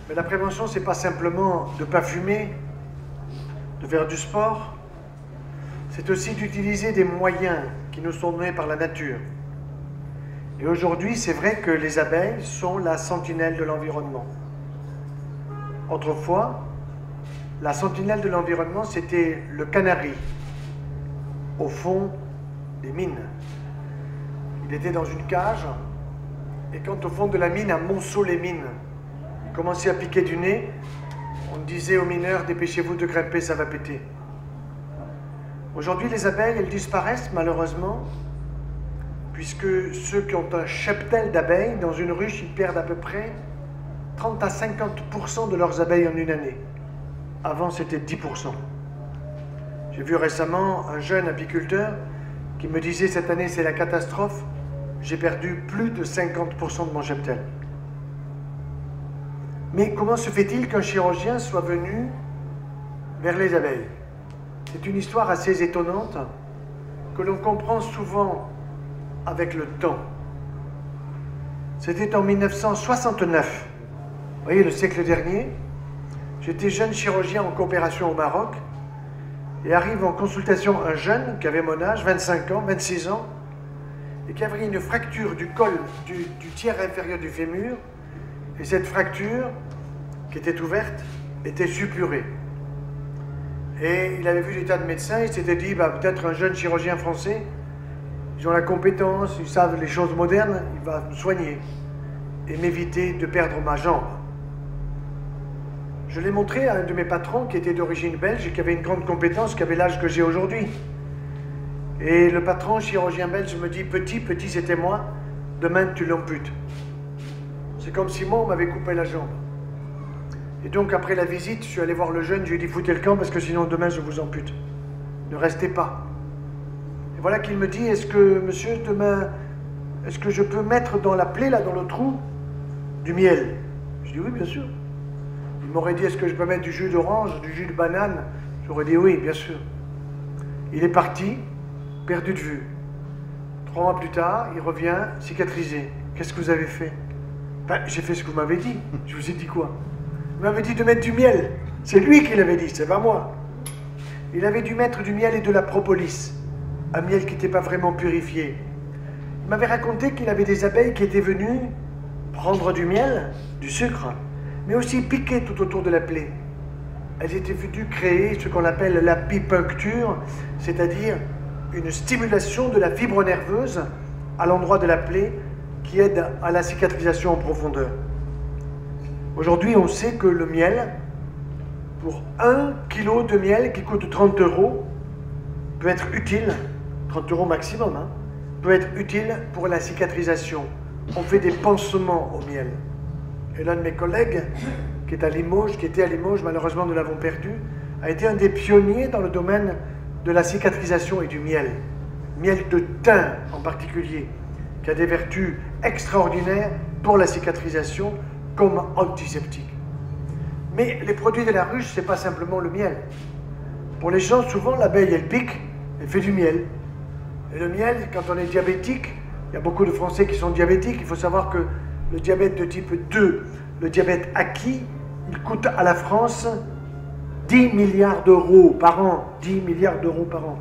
Mais la prévention, c'est pas simplement de ne pas fumer, de faire du sport, c'est aussi d'utiliser des moyens qui nous sont donnés par la nature. Et aujourd'hui, c'est vrai que les abeilles sont la sentinelle de l'environnement. Autrefois, la sentinelle de l'environnement, c'était le canari, au fond des mines. Il était dans une cage, et quand au fond de la mine, à Monceau-les-Mines, il commençait à piquer du nez, on disait aux mineurs, dépêchez-vous de grimper, ça va péter. Aujourd'hui, les abeilles, elles disparaissent malheureusement, puisque ceux qui ont un cheptel d'abeilles, dans une ruche, ils perdent à peu près 30 à 50% de leurs abeilles en une année. Avant, c'était 10%. J'ai vu récemment un jeune apiculteur qui me disait, cette année, c'est la catastrophe, j'ai perdu plus de 50% de mon cheptel. Mais comment se fait-il qu'un chirurgien soit venu vers les abeilles? C'est une histoire assez étonnante que l'on comprend souvent avec le temps. C'était en 1969, vous voyez, le siècle dernier. J'étais jeune chirurgien en coopération au Maroc et arrive en consultation un jeune qui avait mon âge, 25 ans, 26 ans, et qui avait une fracture du col du tiers inférieur du fémur, et cette fracture, qui était ouverte, était suppurée. Et il avait vu des tas de médecins, il s'était dit, bah, peut-être un jeune chirurgien français, ils ont la compétence, ils savent les choses modernes, il va me soigner et m'éviter de perdre ma jambe. Je l'ai montré à un de mes patrons qui était d'origine belge et qui avait une grande compétence, qui avait l'âge que j'ai aujourd'hui. Et le patron, chirurgien belge, me dit, petit, c'était moi, demain tu l'amputes. C'est comme si moi, on m'avait coupé la jambe. Et donc, après la visite, je suis allé voir le jeune, je lui ai dit, foutez le camp, parce que sinon, demain, je vous ampute. Ne restez pas. Et voilà qu'il me dit, est-ce que, monsieur, demain, est-ce que je peux mettre dans la plaie, là, dans le trou, du miel? Je dis, oui, bien sûr. Il m'aurait dit, est-ce que je peux mettre du jus d'orange, du jus de banane? J'aurais dit, oui, bien sûr. Il est parti, perdu de vue. 3 mois plus tard, il revient, cicatrisé. Qu'est-ce que vous avez fait? Ben, j'ai fait ce que vous m'avez dit. Je vous ai dit quoi? Vous m'avez dit de mettre du miel. C'est lui qui l'avait dit, c'est pas moi. Il avait dû mettre du miel et de la propolis. Un miel qui n'était pas vraiment purifié. Il m'avait raconté qu'il avait des abeilles qui étaient venues prendre du miel, du sucre, mais aussi piquer tout autour de la plaie. Elles étaient venues créer ce qu'on appelle l'apipuncture, c'est-à-dire une stimulation de la fibre nerveuse à l'endroit de la plaie qui aide à la cicatrisation en profondeur. Aujourd'hui, on sait que le miel, pour 1 kilo de miel qui coûte 30 €, peut être utile, 30 € maximum, hein, peut être utile pour la cicatrisation. On fait des pansements au miel. Et l'un de mes collègues, qui était à Limoges, malheureusement nous l'avons perdu, a été un des pionniers dans le domaine de la cicatrisation et du miel. Miel de thym en particulier, qui a des vertus extraordinaires pour la cicatrisation comme antiseptique. Mais les produits de la ruche, ce n'est pas simplement le miel. Pour les gens, souvent, l'abeille, elle pique, elle fait du miel. Et le miel, quand on est diabétique, il y a beaucoup de Français qui sont diabétiques, il faut savoir que le diabète de type 2, le diabète acquis, il coûte à la France 10 milliards d'euros par an. 10 milliards d'euros par an.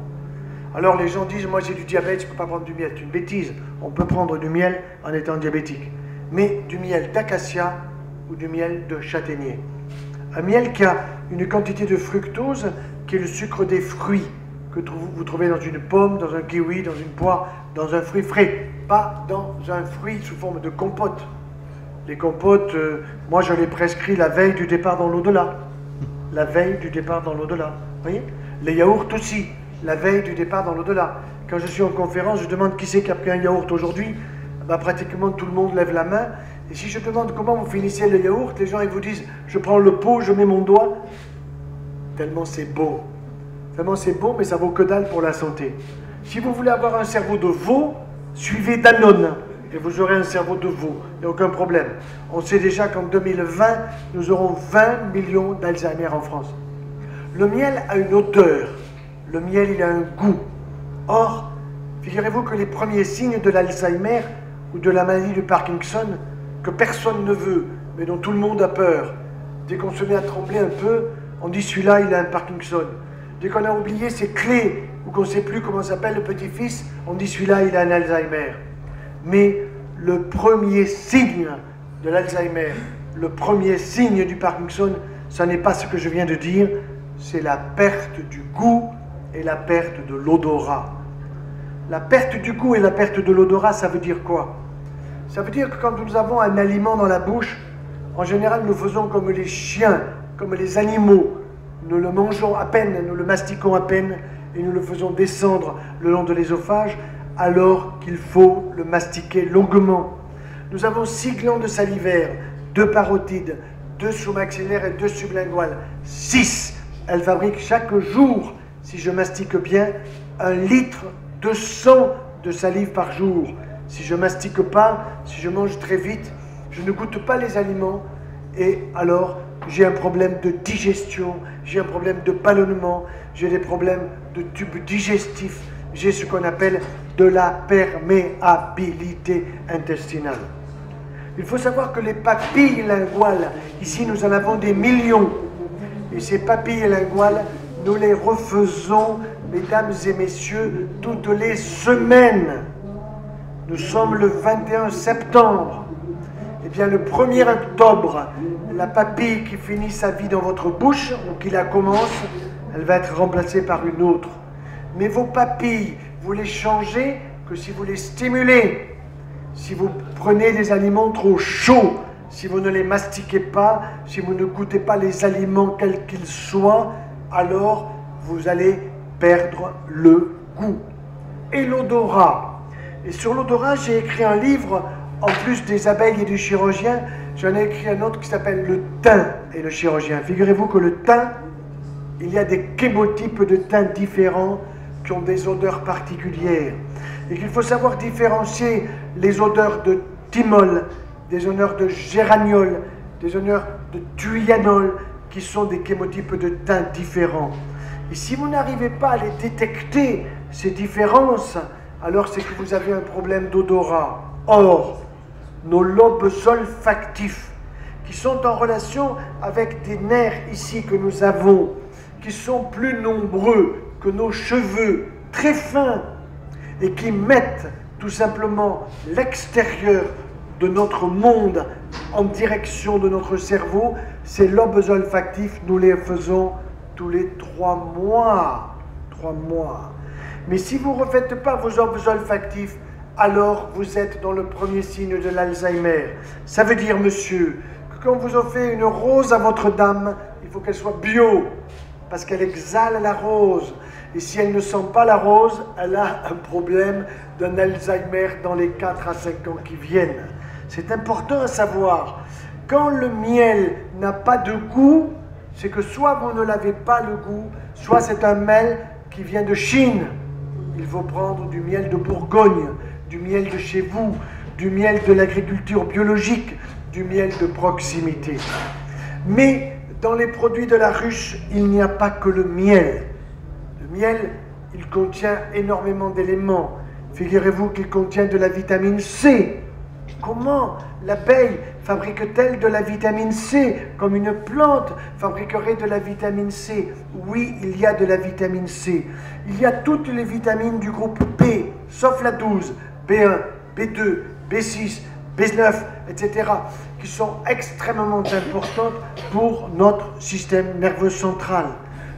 Alors les gens disent, moi j'ai du diabète, je ne peux pas prendre du miel. C'est une bêtise. On peut prendre du miel en étant diabétique. Mais du miel d'acacia ou du miel de châtaignier. Un miel qui a une quantité de fructose qui est le sucre des fruits que vous trouvez dans une pomme, dans un kiwi, dans une poire, dans un fruit frais. Pas dans un fruit sous forme de compote. Les compotes, moi je les prescris la veille du départ dans l'au-delà. La veille du départ dans l'au-delà. Vous voyez? Les yaourts aussi, la veille du départ dans l'au-delà. Quand je suis en conférence, je demande qui c'est qui a pris un yaourt aujourd'hui. Ben, pratiquement tout le monde lève la main. Et si je demande comment vous finissez le yaourt, les gens ils vous disent, je prends le pot, je mets mon doigt. Tellement c'est beau. Tellement c'est beau, mais ça vaut que dalle pour la santé. Si vous voulez avoir un cerveau de veau, suivez Danone. Et vous aurez un cerveau de veau. Il n'y a aucun problème. On sait déjà qu'en 2020, nous aurons 20 millions d'Alzheimer en France. Le miel a une odeur. Le miel, il a un goût. Or, figurez-vous que les premiers signes de l'Alzheimer ou de la maladie de Parkinson, que personne ne veut, mais dont tout le monde a peur, Dès qu'on se met à trembler un peu, on dit celui-là, il a un Parkinson. Dès qu'on a oublié ses clés ou qu'on ne sait plus comment s'appelle le petit-fils, on dit celui-là, il a un Alzheimer. Mais le premier signe de l'Alzheimer, le premier signe du Parkinson, ce n'est pas ce que je viens de dire, c'est la perte du goût et la perte de l'odorat. La perte du goût et la perte de l'odorat, ça veut dire quoi? Ça veut dire que quand nous avons un aliment dans la bouche, en général, nous faisons comme les chiens, comme les animaux. Nous le mangeons à peine, nous le mastiquons à peine, et nous le faisons descendre le long de l'ésophage, alors qu'il faut le mastiquer longuement. Nous avons 6 glandes salivaires, 2 parotides, 2 sous-maxillaires et 2 sublinguales. 6. Elles fabriquent chaque jour, si je mastique bien, 1 litre de sang de salive par jour. Si je mastique pas, si je mange très vite, je ne goûte pas les aliments, et alors j'ai un problème de digestion, j'ai un problème de ballonnement, j'ai des problèmes de tube digestif, j'ai ce qu'on appelle de la perméabilité intestinale. Il faut savoir que les papilles linguales, ici nous en avons des millions, et ces papilles linguales, nous les refaisons, mesdames et messieurs, toutes les semaines. Nous sommes le 21 septembre. Eh bien, le 1er octobre, la papille qui finit sa vie dans votre bouche, ou qui la commence, elle va être remplacée par une autre. Mais vos papilles, vous les changez que si vous les stimulez. Si vous prenez des aliments trop chauds, si vous ne les mastiquez pas, si vous ne goûtez pas les aliments quels qu'ils soient, alors vous allez perdre le goût. Et l'odorat. Et sur l'odorat, j'ai écrit un livre. En plus des abeilles et du chirurgien, j'en ai écrit un autre qui s'appelle Le thym et le chirurgien. Figurez-vous que le thym, il y a des chémotypes de thym différents qui ont des odeurs particulières. Et qu'il faut savoir différencier les odeurs de thymol, des odeurs de géraniol, des odeurs de thuyanol, qui sont des chémotypes de thym différents. Et si vous n'arrivez pas à les détecter, ces différences, alors c'est que vous avez un problème d'odorat. Or, nos lobes olfactifs, qui sont en relation avec des nerfs ici que nous avons, qui sont plus nombreux que nos cheveux, très fins, et qui mettent tout simplement l'extérieur de notre monde en direction de notre cerveau, ces lobes olfactifs, nous les faisons tous les 3 mois. 3 mois. Mais si vous ne refaites pas vos lobes olfactifs, alors vous êtes dans le premier signe de l'Alzheimer. Ça veut dire, monsieur, que quand vous offrez une rose à votre dame, il faut qu'elle soit bio, parce qu'elle exhale la rose. Et si elle ne sent pas la rose, elle a un problème d'un Alzheimer dans les 4 à 5 ans qui viennent. C'est important à savoir. Quand le miel n'a pas de goût, c'est que soit vous ne l'avez pas le goût, soit c'est un miel qui vient de Chine. Il faut prendre du miel de Bourgogne, du miel de chez vous, du miel de l'agriculture biologique, du miel de proximité. Mais dans les produits de la ruche, il n'y a pas que le miel. Le miel, il contient énormément d'éléments. Figurez-vous qu'il contient de la vitamine C. Comment l'abeille fabrique-t-elle de la vitamine C comme une plante fabriquerait de la vitamine C? Oui, il y a de la vitamine C. Il y a toutes les vitamines du groupe B, sauf la 12, B1, B2, B6, B9, etc., qui sont extrêmement importantes pour notre système nerveux central,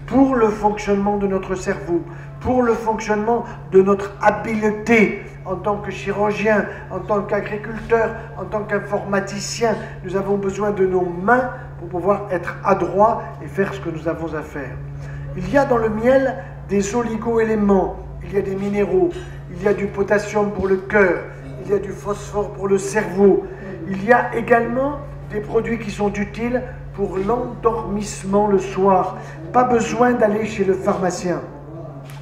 pour le fonctionnement de notre cerveau, pour le fonctionnement de notre habileté en tant que chirurgien, en tant qu'agriculteur, en tant qu'informaticien. Nous avons besoin de nos mains pour pouvoir être adroits et faire ce que nous avons à faire. Il y a dans le miel des oligo-éléments, il y a des minéraux, il y a du potassium pour le cœur, il y a du phosphore pour le cerveau. Il y a également des produits qui sont utiles pour l'endormissement le soir. Pas besoin d'aller chez le pharmacien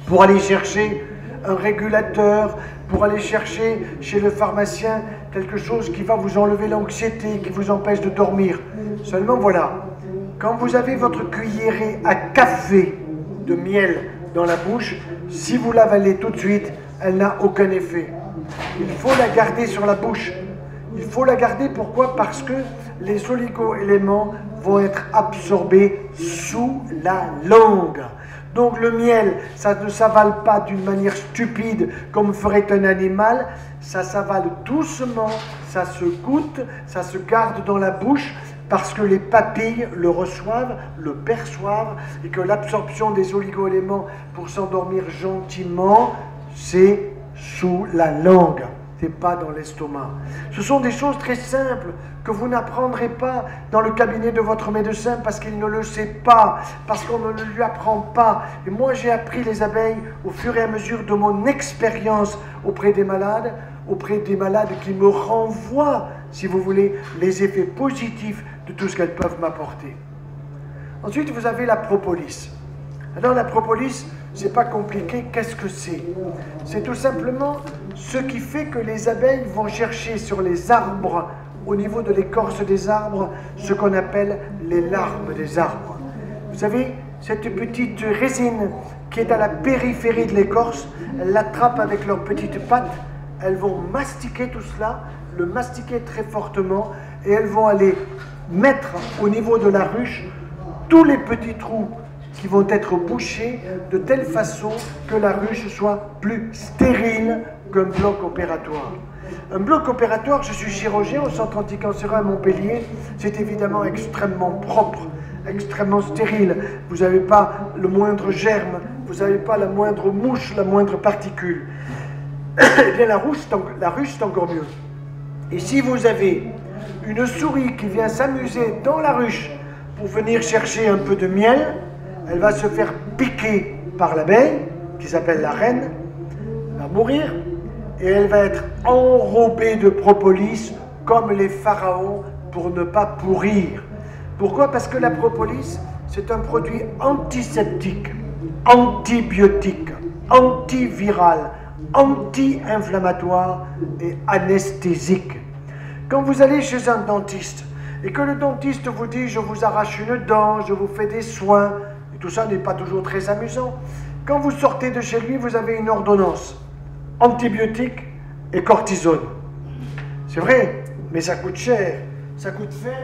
pour aller chercher un régulateur, pour aller chercher chez le pharmacien quelque chose qui va vous enlever l'anxiété, qui vous empêche de dormir. Seulement voilà, quand vous avez votre cuillerée à café de miel dans la bouche, si vous l'avalez tout de suite, elle n'a aucun effet. Il faut la garder sur la bouche. Il faut la garder, pourquoi? Parce que les oligo-éléments vont être absorbés sous la langue. Donc le miel, ça ne s'avale pas d'une manière stupide comme ferait un animal, ça s'avale doucement, ça se goûte, ça se garde dans la bouche parce que les papilles le reçoivent, le perçoivent et que l'absorption des oligo-éléments pour s'endormir gentiment, c'est sous la langue. C'est pas dans l'estomac. Ce sont des choses très simples que vous n'apprendrez pas dans le cabinet de votre médecin parce qu'il ne le sait pas, parce qu'on ne le lui apprend pas. Et moi, j'ai appris les abeilles au fur et à mesure de mon expérience auprès des malades qui me renvoient, si vous voulez, les effets positifs de tout ce qu'elles peuvent m'apporter. Ensuite, vous avez la propolis. Alors, la propolis, c'est pas compliqué. Qu'est-ce que c'est? C'est tout simplement ce qui fait que les abeilles vont chercher sur les arbres, au niveau de l'écorce des arbres, ce qu'on appelle les larmes des arbres. Vous savez, cette petite résine qui est à la périphérie de l'écorce, elles l'attrapent avec leurs petites pattes, elles vont mastiquer tout cela, le mastiquer très fortement, et elles vont aller mettre au niveau de la ruche tous les petits trous qui vont être bouchés de telle façon que la ruche soit plus stérile qu'un bloc opératoire. Un bloc opératoire, je suis chirurgien au centre anticancéreux à Montpellier, c'est évidemment extrêmement propre, extrêmement stérile. Vous n'avez pas le moindre germe, vous n'avez pas la moindre mouche, la moindre particule. Eh bien la ruche, c'est encore mieux. Et si vous avez une souris qui vient s'amuser dans la ruche pour venir chercher un peu de miel, elle va se faire piquer par l'abeille, qui s'appelle la reine, elle va mourir, et elle va être enrobée de propolis, comme les pharaons, pour ne pas pourrir. Pourquoi? Parce que la propolis, c'est un produit antiseptique, antibiotique, antiviral, anti-inflammatoire et anesthésique. Quand vous allez chez un dentiste, et que le dentiste vous dit « je vous arrache une dent, je vous fais des soins », et tout ça n'est pas toujours très amusant. Quand vous sortez de chez lui, vous avez une ordonnance, antibiotique et cortisone. C'est vrai, mais ça coûte cher, ça coûte cher,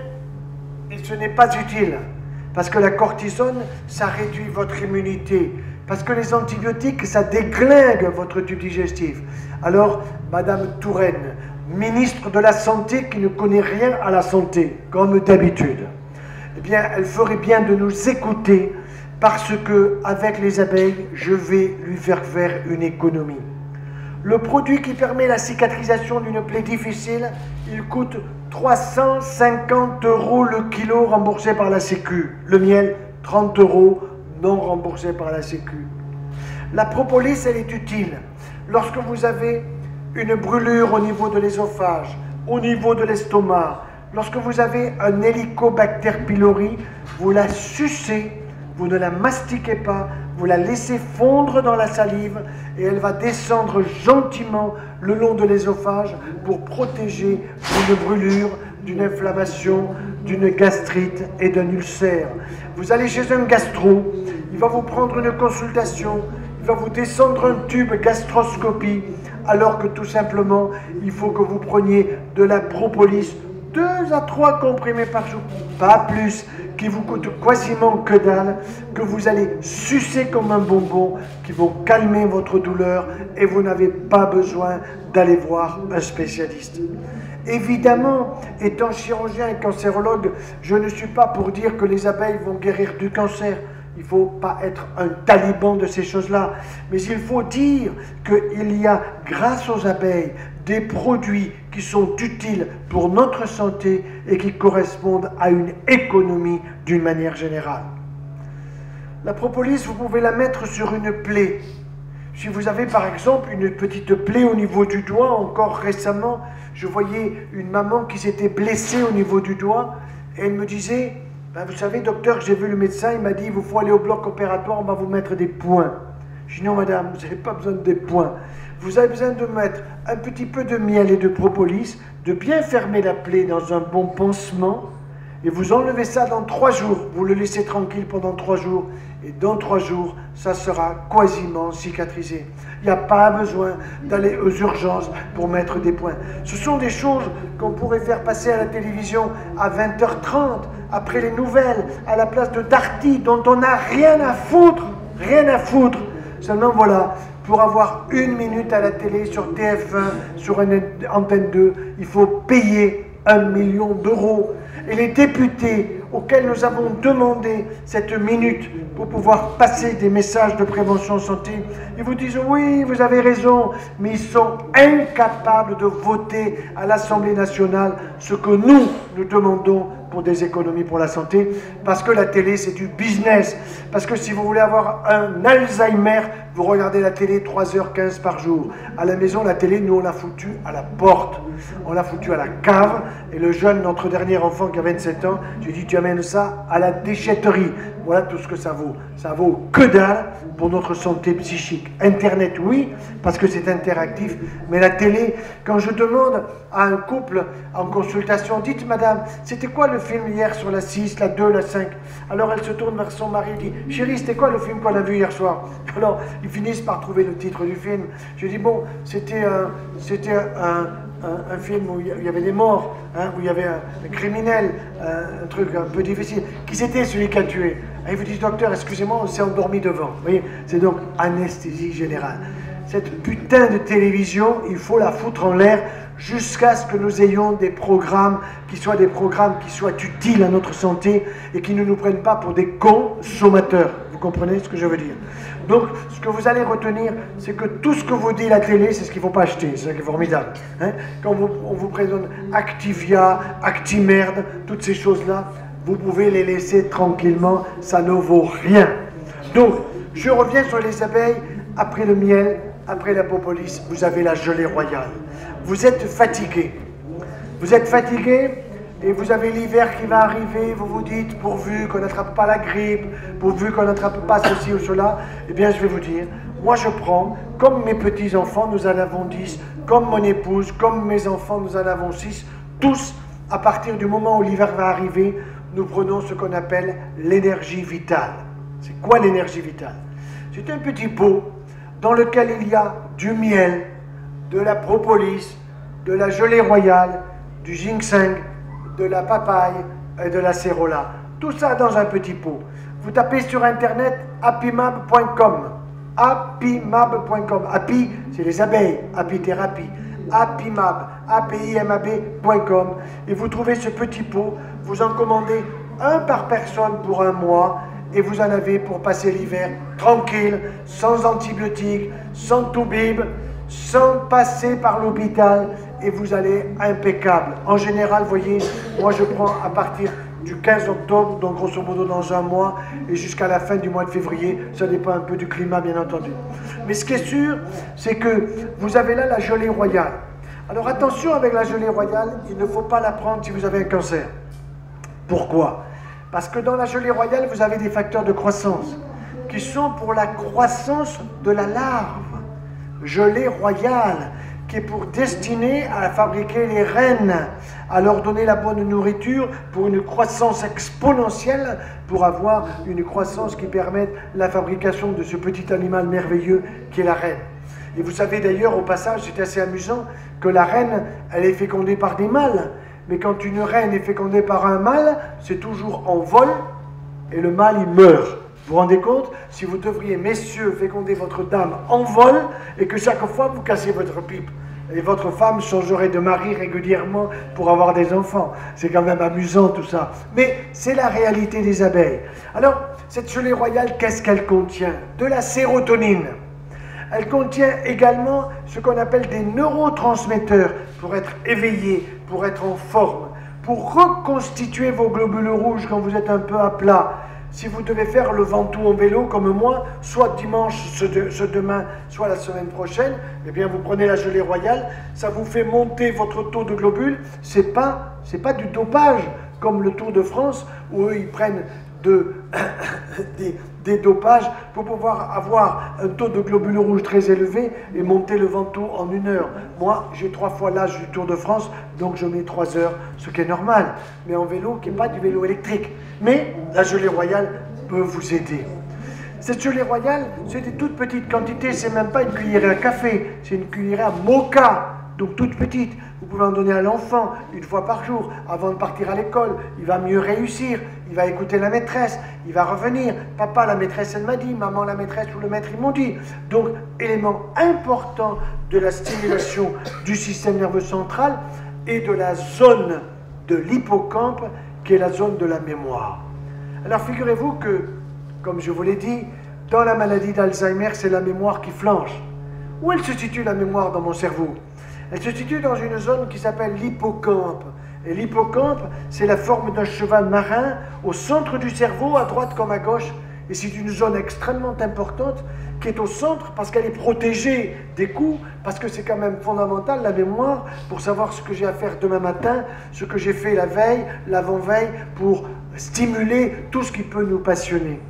et ce n'est pas utile. Parce que la cortisone, ça réduit votre immunité. Parce que les antibiotiques, ça déglingue votre tube digestif. Alors, Madame Touraine, ministre de la Santé qui ne connaît rien à la santé, comme d'habitude, eh bien, elle ferait bien de nous écouter parce que, avec les abeilles, je vais lui faire une économie. Le produit qui permet la cicatrisation d'une plaie difficile, il coûte 350 € le kilo remboursé par la Sécu. Le miel, 30 € non remboursé par la Sécu. La propolis, elle est utile lorsque vous avez une brûlure au niveau de l'ésophage, au niveau de l'estomac. Lorsque vous avez un Helicobacter pylori, vous la sucez, vous ne la mastiquez pas, vous la laissez fondre dans la salive et elle va descendre gentiment le long de l'ésophage pour protéger d'une brûlure, d'une inflammation, d'une gastrite et d'un ulcère. Vous allez chez un gastro, il va vous prendre une consultation, il va vous descendre un tube gastroscopie, alors que tout simplement, il faut que vous preniez de la propolis, 2 à 3 comprimés par jour, pas plus, qui vous coûtent quasiment que dalle, que vous allez sucer comme un bonbon, qui vont calmer votre douleur et vous n'avez pas besoin d'aller voir un spécialiste. Évidemment, étant chirurgien et cancérologue, je ne suis pas pour dire que les abeilles vont guérir du cancer. Il ne faut pas être un taliban de ces choses-là. Mais il faut dire qu'il y a, grâce aux abeilles, des produits qui sont utiles pour notre santé et qui correspondent à une économie d'une manière générale. La propolis, vous pouvez la mettre sur une plaie. Si vous avez par exemple une petite plaie au niveau du doigt, encore récemment, je voyais une maman qui s'était blessée au niveau du doigt et elle me disait ben, « Vous savez, docteur, j'ai vu le médecin, il m'a dit « Il vous faut aller au bloc opératoire, on va vous mettre des points. » Je dis « Non, madame, vous n'avez pas besoin de des points. Vous avez besoin de mettre un petit peu de miel et de propolis, de bien fermer la plaie dans un bon pansement et vous enlevez ça dans 3 jours. Vous le laissez tranquille pendant 3 jours et dans 3 jours, ça sera quasiment cicatrisé. Il n'y a pas besoin d'aller aux urgences pour mettre des points. Ce sont des choses qu'on pourrait faire passer à la télévision à 20h30, après les nouvelles, à la place de Darty, dont on n'a rien à foutre, rien à foutre. Seulement voilà, pour avoir 1 minute à la télé sur TF1, sur une antenne 2, il faut payer 1 million d'euros. Et les députés auxquels nous avons demandé cette minute pour pouvoir passer des messages de prévention santé, ils vous disent oui, vous avez raison, mais ils sont incapables de voter à l'Assemblée nationale ce que nous demandons pour des économies pour la santé, parce que la télé c'est du business, parce que si vous voulez avoir un Alzheimer, vous regardez la télé 3h15 par jour. À la maison, la télé, nous on l'a foutu à la porte, on l'a foutu à la cave, et le jeune, notre dernier enfant qui a 27 ans, j'ai dit tu amènes ça à la déchetterie. Voilà tout ce que ça vaut. Ça vaut que dalle pour notre santé psychique. Internet, oui, parce que c'est interactif, mais la télé, quand je demande à un couple en consultation, dites madame, c'était quoi le film hier sur la 6, la 2, la 5? Alors elle se tourne vers son mari et dit, chérie, c'était quoi le film qu'on a vu hier soir? Alors ils finissent par trouver le titre du film. Je dis, bon, c'était un film où il y avait des morts, hein, où il y avait un criminel, un truc un peu difficile. Qui c'était celui qui a tué? Et il vous dit, docteur, excusez-moi, on s'est endormi devant. Vous voyez, c'est donc anesthésie générale. Cette putain de télévision, il faut la foutre en l'air jusqu'à ce que nous ayons des programmes qui soient utiles à notre santé et qui ne nous prennent pas pour des consommateurs. Vous comprenez ce que je veux dire? Donc, ce que vous allez retenir, c'est que tout ce que vous dit la télé, c'est ce qu'il ne faut pas acheter. C'est ça qui est formidable. Hein? Quand on vous présente Activia, Actimerde, toutes ces choses-là, vous pouvez les laisser tranquillement, ça ne vaut rien. Donc, je reviens sur les abeilles. Après le miel, après la propolis, vous avez la gelée royale. Vous êtes fatigué. Vous êtes fatigué et vous avez l'hiver qui va arriver, vous vous dites, pourvu qu'on n'attrape pas la grippe, pourvu qu'on n'attrape pas ceci ou cela, eh bien je vais vous dire, moi je prends, comme mes petits-enfants, nous en avons 10, comme mon épouse, comme mes enfants, nous en avons 6, tous, à partir du moment où l'hiver va arriver, nous prenons ce qu'on appelle l'énergie vitale. C'est quoi l'énergie vitale? C'est un petit pot dans lequel il y a du miel, de la propolis, de la gelée royale, du ginseng, de la papaye et de la cérola. Tout ça dans un petit pot. Vous tapez sur internet apimab.com. Apimab.com. Api, c'est les abeilles. Apithérapie. Apimab. apimab.com. Et vous trouvez ce petit pot. Vous en commandez un par personne pour 1 mois. Et vous en avez pour passer l'hiver tranquille, sans antibiotiques, sans toubib, sans passer par l'hôpital, et vous allez impeccable. En général, vous voyez, moi je prends à partir du 15 octobre, donc grosso modo dans 1 mois, et jusqu'à la fin du mois de février, ça dépend un peu du climat bien entendu. Mais ce qui est sûr, c'est que vous avez là la gelée royale. Alors attention avec la gelée royale, il ne faut pas la prendre si vous avez un cancer. Pourquoi ? Parce que dans la gelée royale, vous avez des facteurs de croissance qui sont pour la croissance de la larve. Gelée royale, qui est pour destiner à fabriquer les reines, à leur donner la bonne nourriture pour une croissance exponentielle, pour avoir une croissance qui permette la fabrication de ce petit animal merveilleux qui est la reine. Et vous savez d'ailleurs, au passage, c'est assez amusant, que la reine, elle est fécondée par des mâles. Mais quand une reine est fécondée par un mâle, c'est toujours en vol, et le mâle, il meurt. Vous vous rendez compte? Si vous devriez, messieurs, féconder votre dame en vol, et que chaque fois vous cassez votre pipe, et votre femme changerait de mari régulièrement pour avoir des enfants. C'est quand même amusant tout ça. Mais c'est la réalité des abeilles. Alors, cette gelée royale, qu'est-ce qu'elle contient? De la sérotonine. Elle contient également ce qu'on appelle des neurotransmetteurs pour être éveillé, pour être en forme, pour reconstituer vos globules rouges quand vous êtes un peu à plat. Si vous devez faire le Ventoux en vélo comme moi, soit dimanche, ce demain, soit la semaine prochaine, eh bien vous prenez la gelée royale, ça vous fait monter votre taux de globules. C'est pas du dopage comme le Tour de France où eux ils prennent des dopages pour pouvoir avoir un taux de globules rouges très élevé et monter le Ventoux en 1 heure. Moi, j'ai 3 fois l'âge du Tour de France, donc je mets 3 heures, ce qui est normal. Mais en vélo, qui n'est pas du vélo électrique. Mais la gelée royale peut vous aider. Cette gelée royale, c'est des toutes petites quantités, c'est même pas une cuillerée à café, c'est une cuillerée à moka, donc toute petite. Vous pouvez en donner à l'enfant une fois par jour, avant de partir à l'école. Il va mieux réussir, il va écouter la maîtresse, il va revenir. Papa, la maîtresse, elle m'a dit, maman, la maîtresse ou le maître, ils m'ont dit. Donc, élément important de la stimulation du système nerveux central et de la zone de l'hippocampe, qui est la zone de la mémoire. Alors, figurez-vous que, comme je vous l'ai dit, dans la maladie d'Alzheimer, c'est la mémoire qui flanche. Où elle se situe, la mémoire, dans mon cerveau? Elle se situe dans une zone qui s'appelle l'hippocampe. Et l'hippocampe, c'est la forme d'un cheval marin au centre du cerveau, à droite comme à gauche. Et c'est une zone extrêmement importante qui est au centre parce qu'elle est protégée des coups, parce que c'est quand même fondamental, la mémoire, pour savoir ce que j'ai à faire demain matin, ce que j'ai fait la veille, l'avant-veille, pour stimuler tout ce qui peut nous passionner.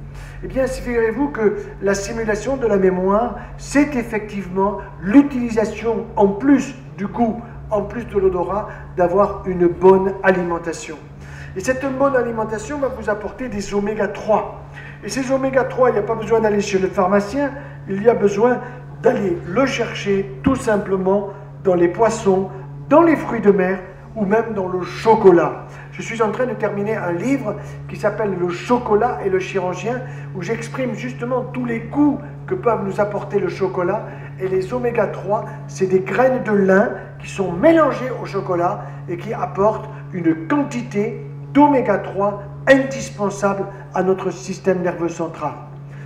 Eh bien, figurez-vous que la stimulation de la mémoire, c'est effectivement l'utilisation, en plus du goût, en plus de l'odorat, d'avoir une bonne alimentation. Et cette bonne alimentation va vous apporter des oméga 3. Et ces oméga 3, il n'y a pas besoin d'aller chez le pharmacien, il y a besoin d'aller le chercher tout simplement dans les poissons, dans les fruits de mer ou même dans le chocolat. Je suis en train de terminer un livre qui s'appelle « Le chocolat et le chirurgien » où j'exprime justement tous les goûts que peuvent nous apporter le chocolat. Et les oméga 3, c'est des graines de lin qui sont mélangées au chocolat et qui apportent une quantité d'oméga 3 indispensable à notre système nerveux central.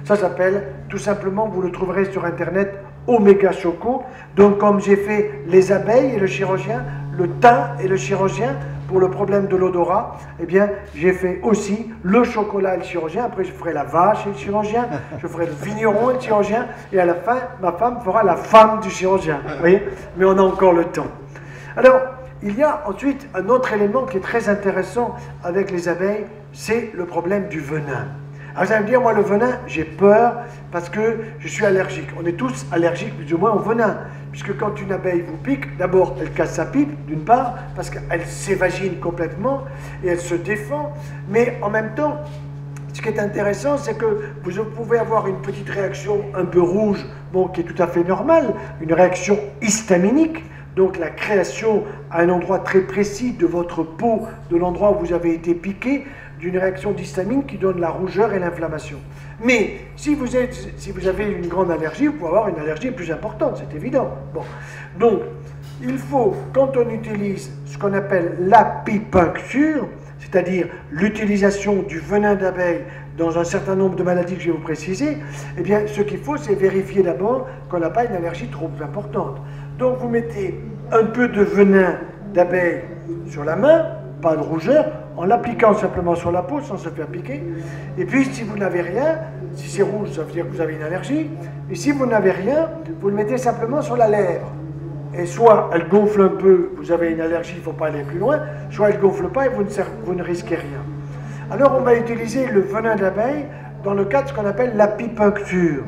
Ça s'appelle, tout simplement, vous le trouverez sur Internet, Oméga Choco. Donc, comme j'ai fait les abeilles et le chirurgien, le thym et le chirurgien, pour le problème de l'odorat, eh bien, j'ai fait aussi le chocolat et le chirurgien. Après, je ferai la vache et le chirurgien, je ferai le vigneron et le chirurgien, et à la fin, ma femme fera la femme du chirurgien. Vous voyez? Mais on a encore le temps. Alors, il y a ensuite un autre élément qui est très intéressant avec les abeilles, c'est le problème du venin. Alors vous allez me dire, moi le venin, j'ai peur parce que je suis allergique. On est tous allergiques plus ou moins au venin. Puisque quand une abeille vous pique, d'abord elle casse sa pipe, d'une part, parce qu'elle s'évagine complètement et elle se défend. Mais en même temps, ce qui est intéressant, c'est que vous pouvez avoir une petite réaction un peu rouge, bon, qui est tout à fait normale, une réaction histaminique. Donc la création à un endroit très précis de votre peau, de l'endroit où vous avez été piqué, d'une réaction d'histamine qui donne la rougeur et l'inflammation. Mais si vous avez une grande allergie, vous pouvez avoir une allergie plus importante, c'est évident. Bon. Donc, il faut, quand on utilise ce qu'on appelle l'apipuncture, c'est-à-dire l'utilisation du venin d'abeille dans un certain nombre de maladies que je vais vous préciser, eh bien, ce qu'il faut, c'est vérifier d'abord qu'on n'a pas une allergie trop importante. Donc, vous mettez un peu de venin d'abeille sur la main, pas de rougeur, en l'appliquant simplement sur la peau sans se faire piquer. Et puis, si vous n'avez rien, si c'est rouge, ça veut dire que vous avez une allergie. Et si vous n'avez rien, vous le mettez simplement sur la lèvre. Et soit elle gonfle un peu, vous avez une allergie, il ne faut pas aller plus loin, soit elle ne gonfle pas et vous ne risquez rien. Alors, on va utiliser le venin d'abeille dans le cadre de ce qu'on appelle l'apipuncture.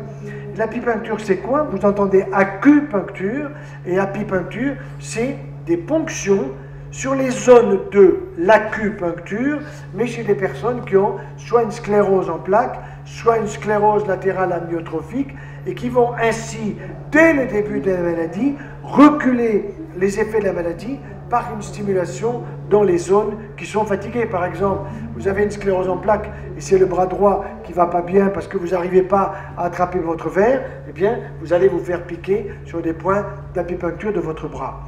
L'apipuncture, c'est quoi? Vous entendez acupuncture, et apipuncture, c'est des ponctions sur les zones de l'acupuncture, mais chez des personnes qui ont soit une sclérose en plaques, soit une sclérose latérale amyotrophique, et qui vont ainsi, dès le début de la maladie, reculer les effets de la maladie par une stimulation dans les zones qui sont fatiguées. Par exemple, vous avez une sclérose en plaques et c'est le bras droit qui ne va pas bien parce que vous n'arrivez pas à attraper votre verre, eh bien, vous allez vous faire piquer sur des points d'apipuncture de votre bras.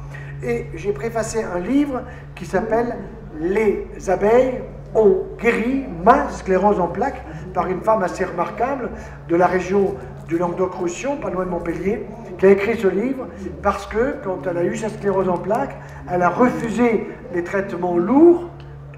Et j'ai préfacé un livre qui s'appelle « Les abeilles ont guéri ma sclérose en plaques » par une femme assez remarquable de la région du Languedoc-Roussillon, pas loin de Montpellier, qui a écrit ce livre parce que, quand elle a eu sa sclérose en plaques, elle a refusé les traitements lourds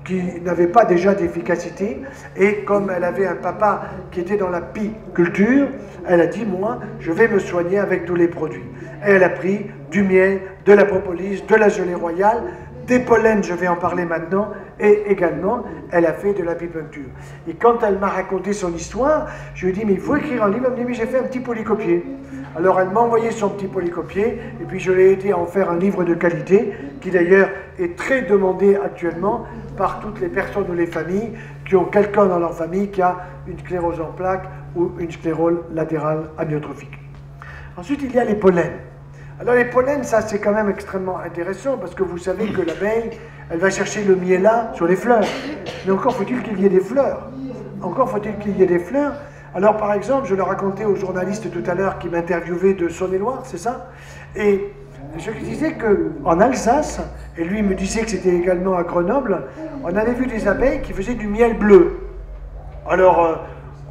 qui n'avaient pas déjà d'efficacité, et comme elle avait un papa qui était dans la piculture, elle a dit, moi, je vais me soigner avec tous les produits. Et elle a pris du miel, de la propolis, de la gelée royale, des pollens, je vais en parler maintenant, et également, elle a fait de l'apipuncture. Et quand elle m'a raconté son histoire, je lui ai dit, mais il faut écrire un livre. Elle me dit, mais j'ai fait un petit polycopier. Alors elle m'a envoyé son petit polycopier, et puis je l'ai aidé à en faire un livre de qualité, qui d'ailleurs est très demandé actuellement par toutes les personnes ou les familles qui ont quelqu'un dans leur famille qui a une sclérose en plaques ou une sclérose latérale amyotrophique. Ensuite, il y a les pollens. Alors les pollens, ça c'est quand même extrêmement intéressant parce que vous savez que l'abeille, elle va chercher le miel là sur les fleurs. Mais encore faut-il qu'il y ait des fleurs. Encore faut-il qu'il y ait des fleurs. Alors par exemple, je le racontais au journaliste tout à l'heure qui m'interviewait de Saône-et-Loire, c'est ça? Et je lui disais qu'en Alsace, et lui me disait que c'était également à Grenoble, on avait vu des abeilles qui faisaient du miel bleu. Alors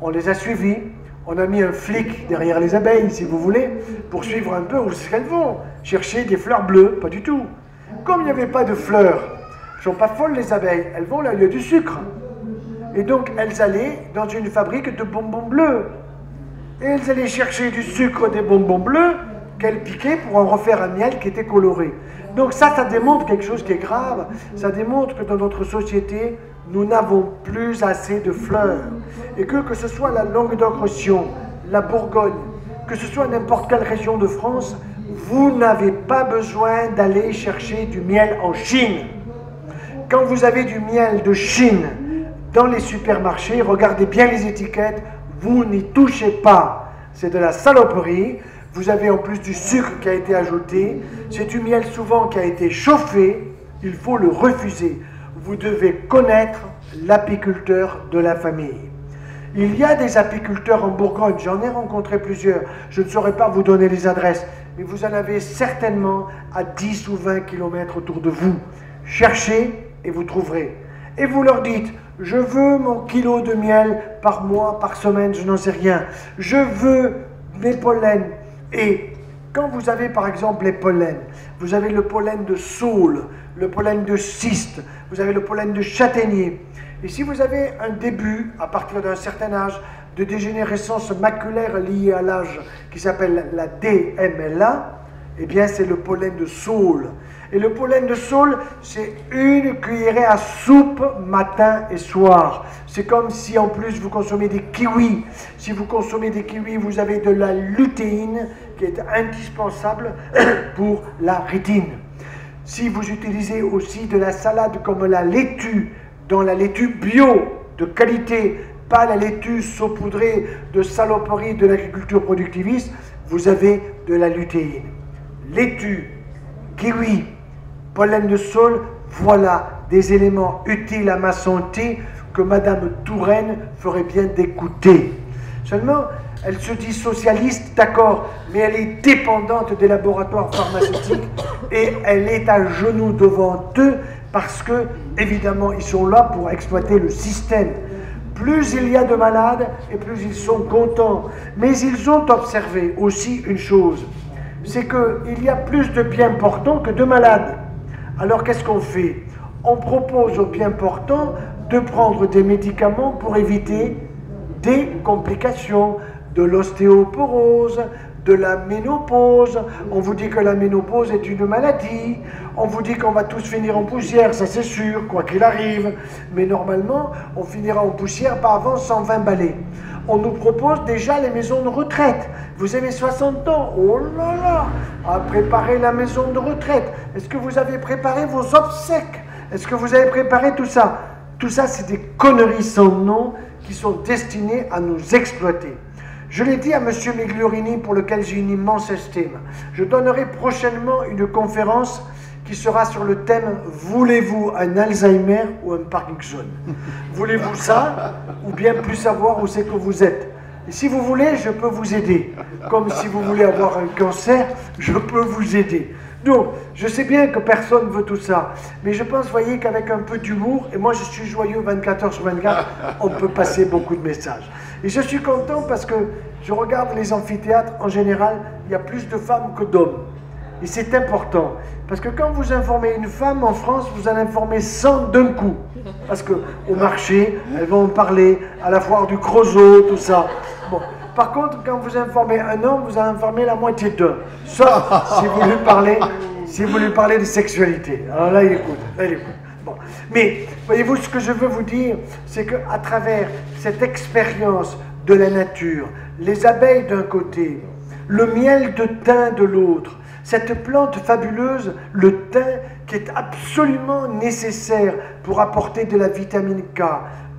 on les a suivis. On a mis un flic derrière les abeilles, si vous voulez, pour suivre un peu où est-ce qu'elles vont. Chercher des fleurs bleues, pas du tout. Comme il n'y avait pas de fleurs, elles ne sont pas folles les abeilles, elles vont là où il y a du sucre. Et donc elles allaient dans une fabrique de bonbons bleus. Et elles allaient chercher du sucre des bonbons bleus qu'elles piquaient pour en refaire un miel qui était coloré. Donc ça démontre quelque chose qui est grave. Ça démontre que dans notre société, nous n'avons plus assez de fleurs. Et que ce soit la Languedoc-Roussillon, la Bourgogne, que ce soit n'importe quelle région de France, vous n'avez pas besoin d'aller chercher du miel en Chine. Quand vous avez du miel de Chine dans les supermarchés, regardez bien les étiquettes, vous n'y touchez pas. C'est de la saloperie. Vous avez en plus du sucre qui a été ajouté. C'est du miel souvent qui a été chauffé. Il faut le refuser. Vous devez connaître l'apiculteur de la famille. Il y a des apiculteurs en Bourgogne, j'en ai rencontré plusieurs, je ne saurais pas vous donner les adresses, mais vous en avez certainement à 10 ou 20 km autour de vous. Cherchez et vous trouverez. Et vous leur dites, je veux mon kilo de miel par mois, par semaine, je n'en sais rien. Je veux mes pollens. Et quand vous avez par exemple les pollens, vous avez le pollen de saule, le pollen de cyste, vous avez le pollen de châtaignier. Et si vous avez un début, à partir d'un certain âge, de dégénérescence maculaire liée à l'âge, qui s'appelle la DMLA, eh bien c'est le pollen de saule. Et le pollen de saule, c'est une cuillerée à soupe matin et soir. C'est comme si en plus vous consommez des kiwis. Si vous consommez des kiwis, vous avez de la lutéine qui est indispensable pour la rétine. Si vous utilisez aussi de la salade comme la laitue, dans la laitue bio de qualité, pas la laitue saupoudrée de saloperie de l'agriculture productiviste, vous avez de la lutéine. Laitue, kiwi, pollen de saule, voilà des éléments utiles à ma santé que Madame Touraine ferait bien d'écouter. Seulement, elle se dit socialiste, d'accord, mais elle est dépendante des laboratoires pharmaceutiques et elle est à genoux devant eux parce que, évidemment, ils sont là pour exploiter le système. Plus il y a de malades et plus ils sont contents. Mais ils ont observé aussi une chose, c'est qu'il y a plus de bien portants que de malades. Alors qu'est-ce qu'on fait? On propose aux bien portants de prendre des médicaments pour éviter des complications, de l'ostéoporose, de la ménopause. On vous dit que la ménopause est une maladie. On vous dit qu'on va tous finir en poussière, ça c'est sûr, quoi qu'il arrive. Mais normalement, on finira en poussière pas avant 120 balais. On nous propose déjà les maisons de retraite. Vous avez 60 ans, oh là là, à préparer la maison de retraite. Est-ce que vous avez préparé vos obsèques? Est-ce que vous avez préparé tout ça? Tout ça, c'est des conneries sans nom qui sont destinées à nous exploiter. Je l'ai dit à M. Migliorini, pour lequel j'ai une immense estime. Je donnerai prochainement une conférence qui sera sur le thème « Voulez-vous un Alzheimer ou un Parkinson ?» Voulez-vous ça ou bien plus savoir où c'est que vous êtes? Et si vous voulez, je peux vous aider. Comme si vous voulez avoir un cancer, je peux vous aider. Donc, je sais bien que personne ne veut tout ça, mais je pense, voyez, qu'avec un peu d'humour, et moi je suis joyeux 24 heures sur 24, on peut passer beaucoup de messages. Et je suis content parce que je regarde les amphithéâtres, en général, il y a plus de femmes que d'hommes. Et c'est important, parce que quand vous informez une femme en France, vous en informez 100 d'un coup. Parce qu'au marché, elles vont en parler, à la foire du Creusot, tout ça. Bon. Par contre, quand vous informez un homme, vous en informez la moitié d'eux. Sauf si vous lui parlez de sexualité. Alors là, il écoute. Bon. Mais, voyez-vous, ce que je veux vous dire, c'est qu'à travers cette expérience de la nature, les abeilles d'un côté, le miel de thym de l'autre, cette plante fabuleuse, le thym, qui est absolument nécessaire pour apporter de la vitamine K,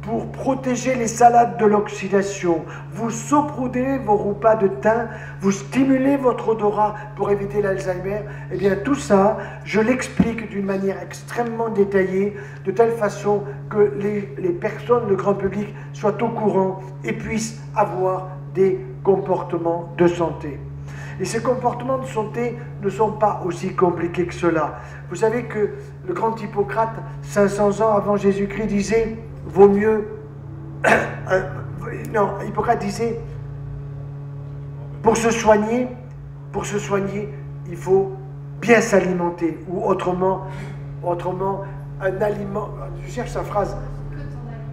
pour protéger les salades de l'oxydation. Vous saupoudrez vos repas de thym, vous stimulez votre odorat pour éviter l'Alzheimer. Eh bien, tout ça, je l'explique d'une manière extrêmement détaillée, de telle façon que les personnes, le grand public, soient au courant et puissent avoir des comportements de santé. Et ces comportements de santé ne sont pas aussi compliqués que cela. Vous savez que le grand Hippocrate, 500 ans avant Jésus-Christ, disait « vaut mieux… » Non, Hippocrate disait « pour se soigner, il faut bien s'alimenter. » Ou autrement, un aliment… Je cherche sa phrase.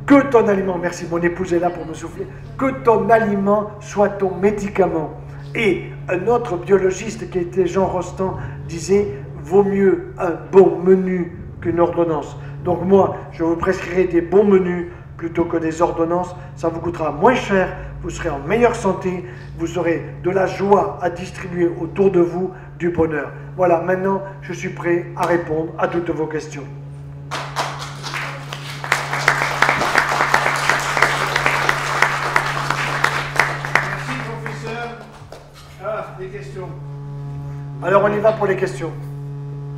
Que ton aliment, merci, mon épouse est là pour me souffler, que ton aliment soit ton médicament. Et un autre biologiste qui était Jean Rostand disait « vaut mieux un bon menu qu'une ordonnance ». Donc moi, je vous prescrirai des bons menus plutôt que des ordonnances. Ça vous coûtera moins cher, vous serez en meilleure santé, vous aurez de la joie à distribuer autour de vous, du bonheur. Voilà, maintenant, je suis prêt à répondre à toutes vos questions. Des questions. Alors on y va pour les questions.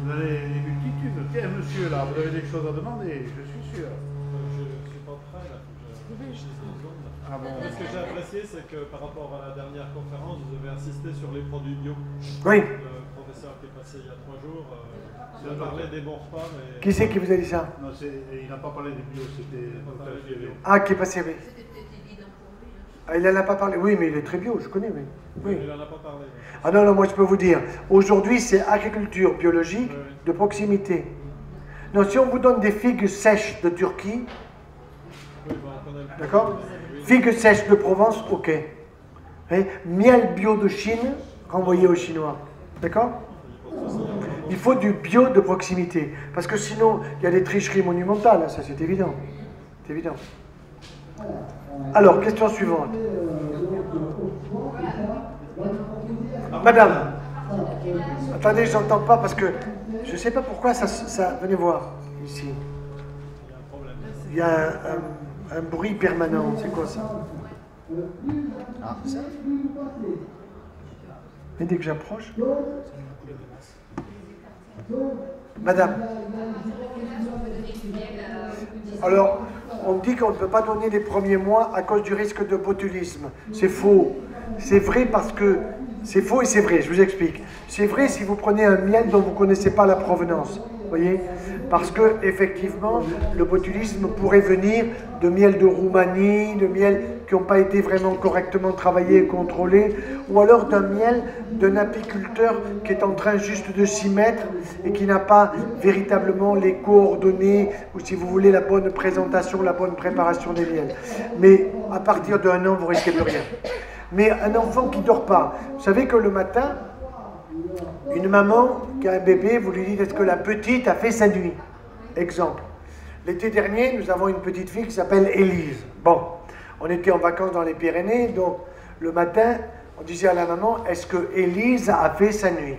Vous avez des multitudes. Tiens, monsieur, là, vous avez des choses à demander, je suis sûr. Je suis pas prêt, là. Ah bon. Ce que j'ai apprécié, c'est que par rapport à la dernière conférence, vous avez insisté sur les produits bio. Oui. Le professeur qui est passé il y a 3 jours, il a parlé des bons repas, mais… Qui c'est qui vous a dit ça? Non, il n'a pas parlé des bio, c'était… Ah, qui est passé, oui. Ah, il n'en a pas parlé. Oui, mais il est très bio, je connais, oui. Oui. Il n'en a pas parlé. Ah non, non, moi je peux vous dire, aujourd'hui c'est agriculture biologique de proximité. Non, si on vous donne des figues sèches de Turquie, d'accord? Figues sèches de Provence, ok. Et miel bio de Chine, renvoyé aux Chinois, d'accord? Il faut du bio de proximité, parce que sinon il y a des tricheries monumentales, ça c'est évident. C'est évident. Alors, question suivante. Madame, attendez, je n'entends pas parce que je ne sais pas pourquoi ça… Venez voir, ici. Il y a un bruit permanent, c'est quoi ça? Ah, ça? Et dès que j'approche… Madame. Alors, on dit qu'on ne peut pas donner les premiers mois à cause du risque de botulisme. C'est faux. C'est vrai parce que… C'est faux et c'est vrai, je vous explique. C'est vrai si vous prenez un miel dont vous ne connaissez pas la provenance. Vous voyez? Parce que, effectivement, le botulisme pourrait venir de miel de Roumanie, de miel qui n'ont pas été vraiment correctement travaillés et contrôlés, ou alors d'un miel d'un apiculteur qui est en train juste de s'y mettre et qui n'a pas véritablement les coordonnées, ou si vous voulez, la bonne présentation, la bonne préparation des miels. Mais à partir d'1 an, vous risquez plus rien. Mais un enfant qui ne dort pas, vous savez que le matin, une maman qui a un bébé, vous lui dites « est-ce que la petite a fait sa nuit ?» Exemple. L'été dernier, nous avons une petite fille qui s'appelle Élise. Bon, on était en vacances dans les Pyrénées, donc le matin, on disait à la maman « est-ce que Élise a fait sa nuit ?»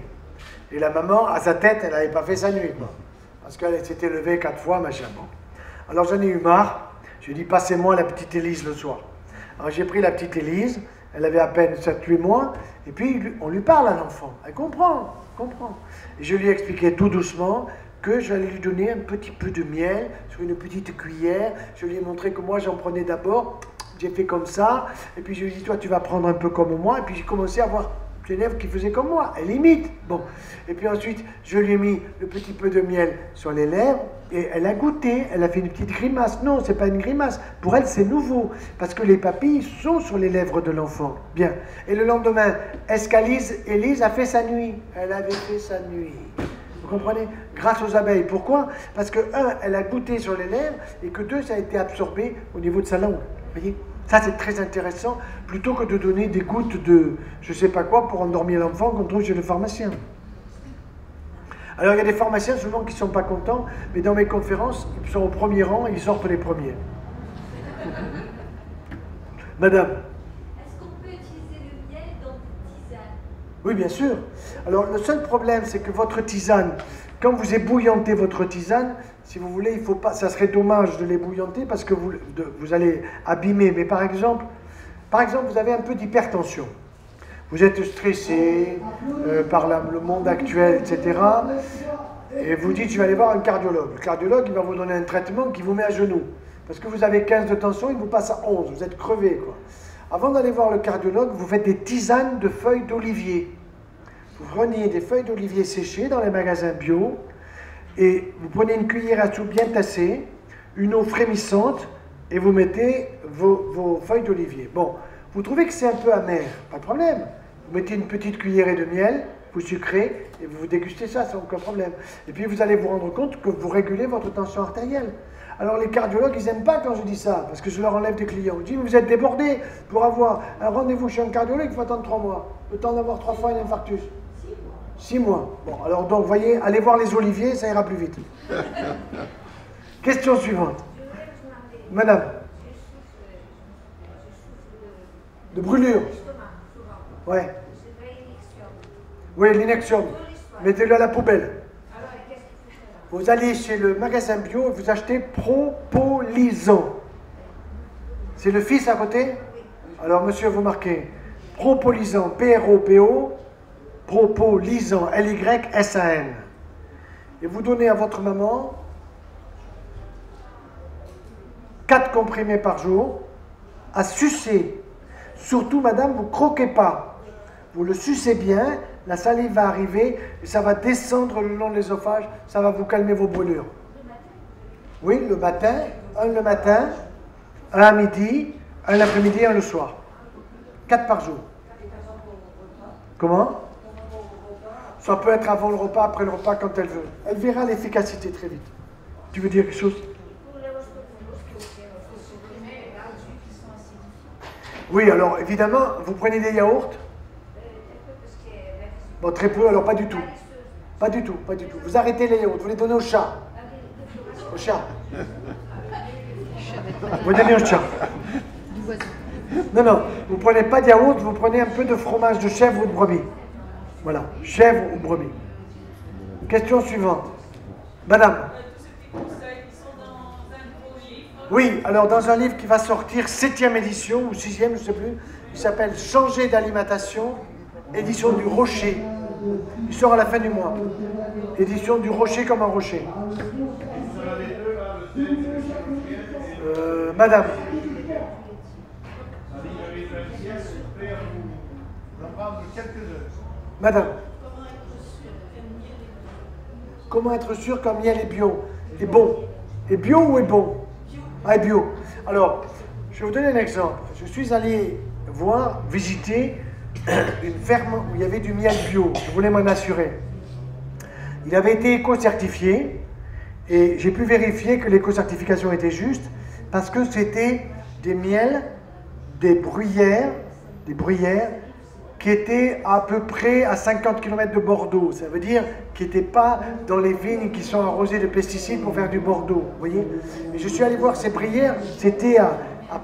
Et la maman, à sa tête, elle n'avait pas fait sa nuit, quoi. Parce qu'elle s'était levée 4 fois, machin. Bon. Alors j'en ai eu marre, je lui ai dit « passez-moi la petite Élise le soir ». Alors j'ai pris la petite Élise, elle avait à peine 7-8 mois, et puis on lui parle à l'enfant. Elle comprend. Et je lui ai expliqué tout doucement que j'allais lui donner un petit peu de miel sur une petite cuillère. Je lui ai montré que moi j'en prenais d'abord, j'ai fait comme ça, et puis je lui ai dit toi tu vas prendre un peu comme moi, et puis j'ai commencé à voir des lèvres qui faisaient comme moi, elle imite. Bon, et puis ensuite je lui ai mis le petit peu de miel sur les lèvres, et elle a goûté, elle a fait une petite grimace. Non, c'est pas une grimace, pour elle c'est nouveau, parce que les papilles sont sur les lèvres de l'enfant. Bien, et le lendemain, est-ce qu'Élise a fait sa nuit? Elle avait fait sa nuit. Vous comprenez? Grâce aux abeilles. Pourquoi? Parce que, 1, elle a goûté sur les lèvres, et que 2, ça a été absorbé au niveau de sa langue. Vous voyez? Ça, c'est très intéressant, plutôt que de donner des gouttes de je ne sais pas quoi pour endormir l'enfant qu'on trouve chez le pharmacien. Alors, il y a des pharmaciens souvent qui ne sont pas contents, mais dans mes conférences, ils sont au premier rang et ils sortent les premiers. Madame. Est-ce qu'on peut utiliser le miel dans des tisanes? Oui, bien sûr. Alors, le seul problème, c'est que votre tisane, quand vous ébouillantez votre tisane, si vous voulez, il faut pas, ça serait dommage de l'ébouillanter parce que vous allez abîmer. Mais par exemple, vous avez un peu d'hypertension. Vous êtes stressé par le monde actuel, etc. Et vous dites, je vais aller voir un cardiologue. Le cardiologue, il va vous donner un traitement qui vous met à genoux. Parce que vous avez 15 de tension, il vous passe à 11. Vous êtes crevé, quoi. Avant d'aller voir le cardiologue, vous faites des tisanes de feuilles d'olivier. Vous prenez des feuilles d'olivier séchées dans les magasins bio et vous prenez une cuillère à soupe bien tassée, une eau frémissante et vous mettez vos feuilles d'olivier. Bon, vous trouvez que c'est un peu amer, pas de problème. Vous mettez une petite cuillerée de miel, vous sucrez et vous dégustez ça sans aucun problème. Et puis vous allez vous rendre compte que vous régulez votre tension artérielle. Alors les cardiologues, ils n'aiment pas quand je dis ça, parce que je leur enlève des clients. Je dis, vous êtes débordés pour avoir un rendez-vous chez un cardiologue, il faut attendre 3 mois. Le temps d'avoir 3 fois un infarctus. 6 mois. Bon, alors donc, voyez, allez voir les oliviers, ça ira plus vite. Question suivante. Madame. De brûlure. Ouais. Oui, l'inexium. Mettez-le à la poubelle. Vous allez chez le magasin bio et vous achetez Propolisant. C'est le fils à côté? Alors, monsieur, vous marquez Propolisant, P-R-O-P-O, Propolisant, L-Y-S-A-N. Et vous donnez à votre maman 4 comprimés par jour à sucer. Surtout, madame, vous ne croquez pas. Vous le sucez bien, la salive va arriver et ça va descendre le long de l'ésophage, ça va vous calmer vos brûlures. Oui, le matin, un le matin, un à midi, un l'après-midi, un le soir. 4 par jour. Comment? Ça peut être avant le repas, après le repas, quand elle veut. Elle verra l'efficacité très vite. Tu veux dire quelque chose? Oui, alors évidemment, vous prenez des yaourts? Bon, très peu, alors pas du tout. Pas du tout, pas du tout. Vous arrêtez les yaourts, vous les donnez au chat. Au chat. Vous donnez au chat. Non, non, vous prenez pas de yaourt, vous prenez un peu de fromage de chèvre ou de brebis. Voilà, chèvre ou brebis. Question suivante. Madame. Oui, alors dans un livre qui va sortir 7e édition, ou 6e, je ne sais plus, il s'appelle Changer d'alimentation, édition du Rocher. Il sort à la fin du mois. Édition du Rocher comme un rocher. Madame. Madame. Comment être sûr qu'un miel est bio? Est bon? Est bio ou est bon? Ah, est bio. Alors, je vais vous donner un exemple. Je suis allé visiter une ferme où il y avait du miel bio. Je voulais m'en assurer. Il avait été éco-certifié et j'ai pu vérifier que l'éco-certification était juste parce que c'était des miels, des bruyères qui étaient à peu près à 50 km de Bordeaux. Ça veut dire qu'ils n'étaient pas dans les vignes qui sont arrosées de pesticides pour faire du Bordeaux. Vous voyez? Et je suis allé voir ces bruyères, c'était à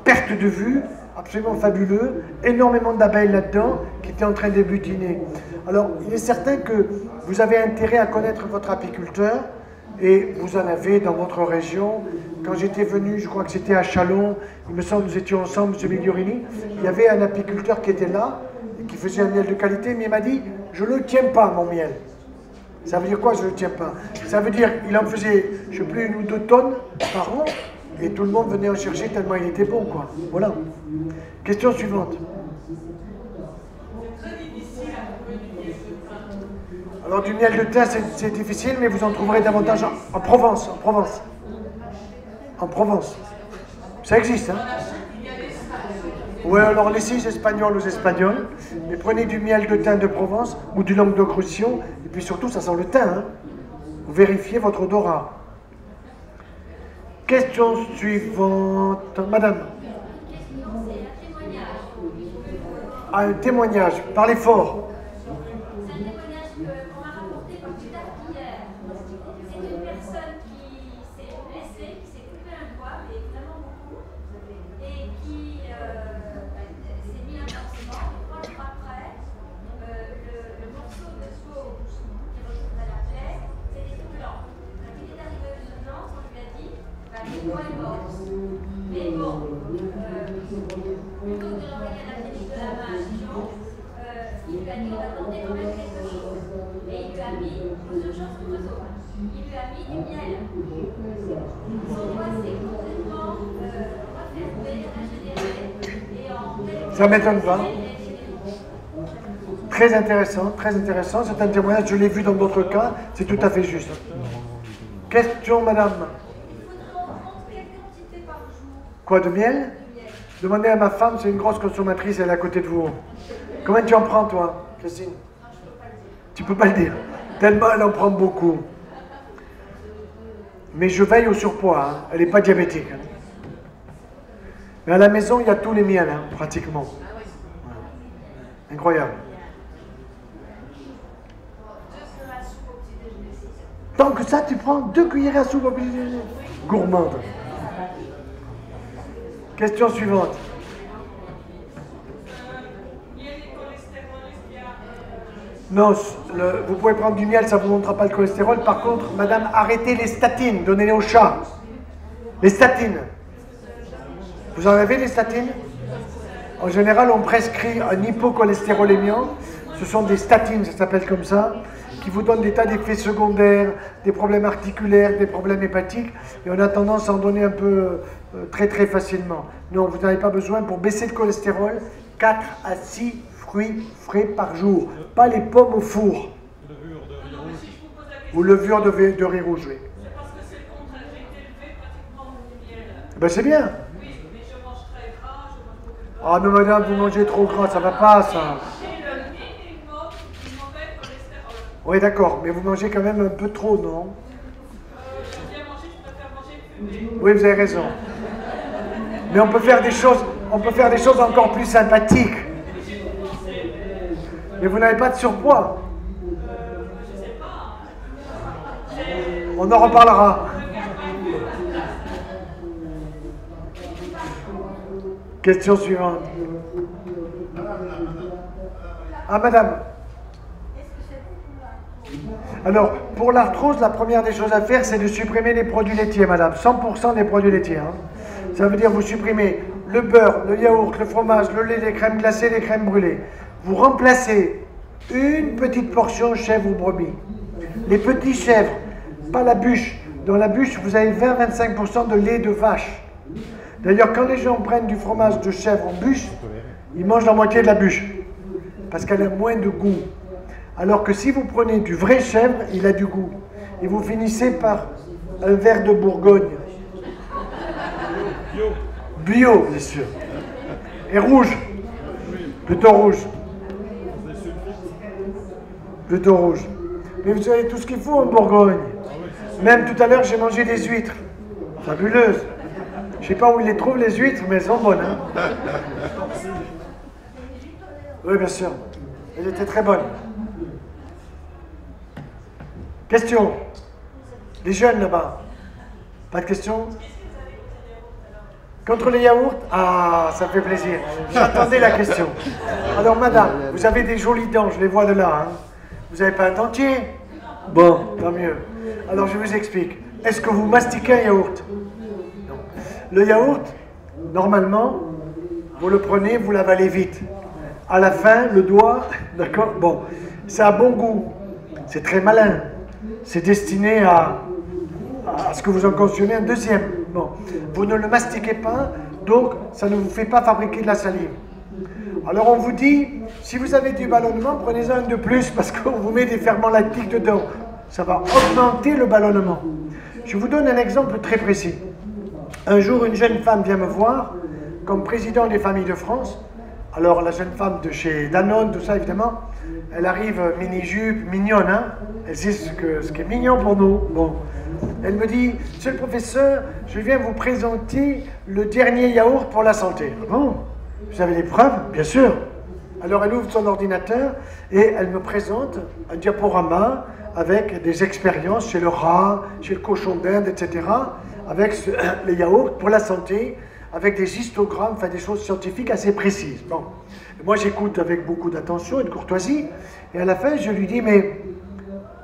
perte de vue, absolument fabuleux, énormément d'abeilles là-dedans qui étaient en train de butiner. Alors, il est certain que vous avez intérêt à connaître votre apiculteur et vous en avez dans votre région. Quand j'étais venu, je crois que c'était à Chalon, il me semble que nous étions ensemble, M. Migliorini, il y avait un apiculteur qui était là, et qui faisait un miel de qualité, mais il m'a dit, je ne le tiens pas, mon miel. Ça veut dire quoi, je ne le tiens pas? Ça veut dire qu'il en faisait, je ne sais plus, 1 ou 2 tonnes par an, et tout le monde venait en chercher tellement il était bon, quoi. Voilà. Question suivante. Alors, du miel de thym, c'est difficile, mais vous en trouverez davantage en Provence, En Provence. Ça existe, hein? Oui, alors laissez espagnols aux Espagnols, mais prenez du miel de thym de Provence ou du Languedoc-Roussillon, et puis surtout, ça sent le thym, hein? Vous vérifiez votre odorat. Question suivante. Madame. Ah, un témoignage. Parlez fort. C'est un témoignage qu'on m'a rapporté par Twitter hier. C'est une personne qui s'est blessée, qui s'est coupé un doigt, mais vraiment beaucoup, et qui s'est mis un pansement. Et 3 jours après, moi est morte. Mais bon, plutôt que de l'envoyer à la clinique de la main à Dijon, il lui a dit on va tenter quand même quelque chose. Et il lui a mis plusieurs choses pour le sauvage. Il lui a mis du miel. Son doigt s'est complètement refermé, régénéré. Et en Ça m'étonne pas. Très intéressant, très intéressant. C'est un témoignage, je l'ai vu dans d'autres cas, c'est tout à fait juste. Question, madame. Quelle quantité par jour? Quoi, de miel? Demandez à ma femme, c'est une grosse consommatrice, elle est à côté de vous. Combien tu en prends, toi, Christine? Tu peux pas le dire. Tellement elle en prend beaucoup. Mais je veille au surpoids, hein. Elle n'est pas diabétique. Hein. Mais à la maison, il y a tous les miels, hein, pratiquement. Ouais. Incroyable. Tant que ça, tu prends 2 cuillères à soupe au petit déjeuner. Gourmande. Question suivante. Non, vous pouvez prendre du miel, ça ne vous montera pas le cholestérol. Par contre, madame, arrêtez les statines, donnez-les aux chats. Les statines. Vous en avez des statines? En général, on prescrit un hypocholestérolémiant. Ce sont des statines, ça s'appelle comme ça, qui vous donnent des tas d'effets secondaires, des problèmes articulaires, des problèmes hépatiques. Et on a tendance à en donner un peu très très facilement. Non, vous n'avez pas besoin pour baisser le cholestérol, 4 à 6 fruits frais par jour. Pas les pommes au four. Levure de riz rouge. Ou levure de riz rouge, oui. C'est parce que c'est le contraire. J'ai été élevée pratiquement au miel. Ben c'est bien. Oui, mais je mange très gras, je mange beaucoup de Ah mais madame, vous mangez trop gras, ça va pas ça. J'ai le minimum du mauvais cholestérol. Oui d'accord, mais vous mangez quand même un peu trop, non? J'aime bien manger, je préfère manger fumé. Oui, vous avez raison. Mais on peut faire des choses encore plus sympathiques. Mais vous n'avez pas de surpoids. Je sais pas. On en reparlera. Question suivante. Ah, madame. Alors, pour l'arthrose, la première des choses à faire, c'est de supprimer les produits laitiers, madame. 100% des produits laitiers. Hein. Ça veut dire vous supprimez le beurre, le yaourt, le fromage, le lait, les crèmes glacées, les crèmes brûlées. Vous remplacez une petite portion chèvre ou brebis. Les petits chèvres, pas la bûche. Dans la bûche, vous avez 20-25% de lait de vache. D'ailleurs, quand les gens prennent du fromage de chèvre en bûche, ils mangent la moitié de la bûche. Parce qu'elle a moins de goût. Alors que si vous prenez du vrai chèvre, il a du goût. Et vous finissez par un verre de Bourgogne. Bio, bien sûr. Et rouge. Plutôt rouge. Plutôt rouge. Mais vous avez tout ce qu'il faut en Bourgogne. Même tout à l'heure, j'ai mangé des huîtres. Fabuleuses. Je ne sais pas où ils les trouvent, les huîtres, mais elles sont bonnes. Hein. Oui, bien sûr. Elles étaient très bonnes. Question. Les jeunes là-bas. Pas de questions? Contre les yaourts? Ah, ça fait plaisir. J'attendais la question. Alors, madame, vous avez des jolies dents, je les vois de là. Hein. Vous n'avez pas un dentier? Bon, tant mieux. Alors, je vous explique. Est-ce que vous mastiquez un yaourt? Non. Le yaourt, normalement, vous le prenez, vous l'avalez vite. À la fin, le doigt, d'accord? Bon, ça a bon goût. C'est très malin. C'est destiné à ce que vous en consommez un deuxième. Bon, vous ne le mastiquez pas, donc ça ne vous fait pas fabriquer de la salive. Alors on vous dit, si vous avez du ballonnement, prenez-en un de plus parce qu'on vous met des ferments lactiques dedans. Ça va augmenter le ballonnement. Je vous donne un exemple très précis. Un jour, une jeune femme vient me voir comme président des familles de France. Alors la jeune femme de chez Danone, tout ça évidemment, elle arrive mini-jupe, mignonne, hein. Elle sait ce qui est mignon pour nous. Bon. Elle me dit, monsieur le professeur, je viens vous présenter le dernier yaourt pour la santé. Ah bon, vous avez des preuves? Bien sûr. Alors elle ouvre son ordinateur et elle me présente un diaporama avec des expériences chez le rat, chez le cochon d'Inde, etc. Avec les yaourts pour la santé, avec des histogrammes, enfin des choses scientifiques assez précises. Bon. Moi j'écoute avec beaucoup d'attention et de courtoisie et à la fin je lui dis, mais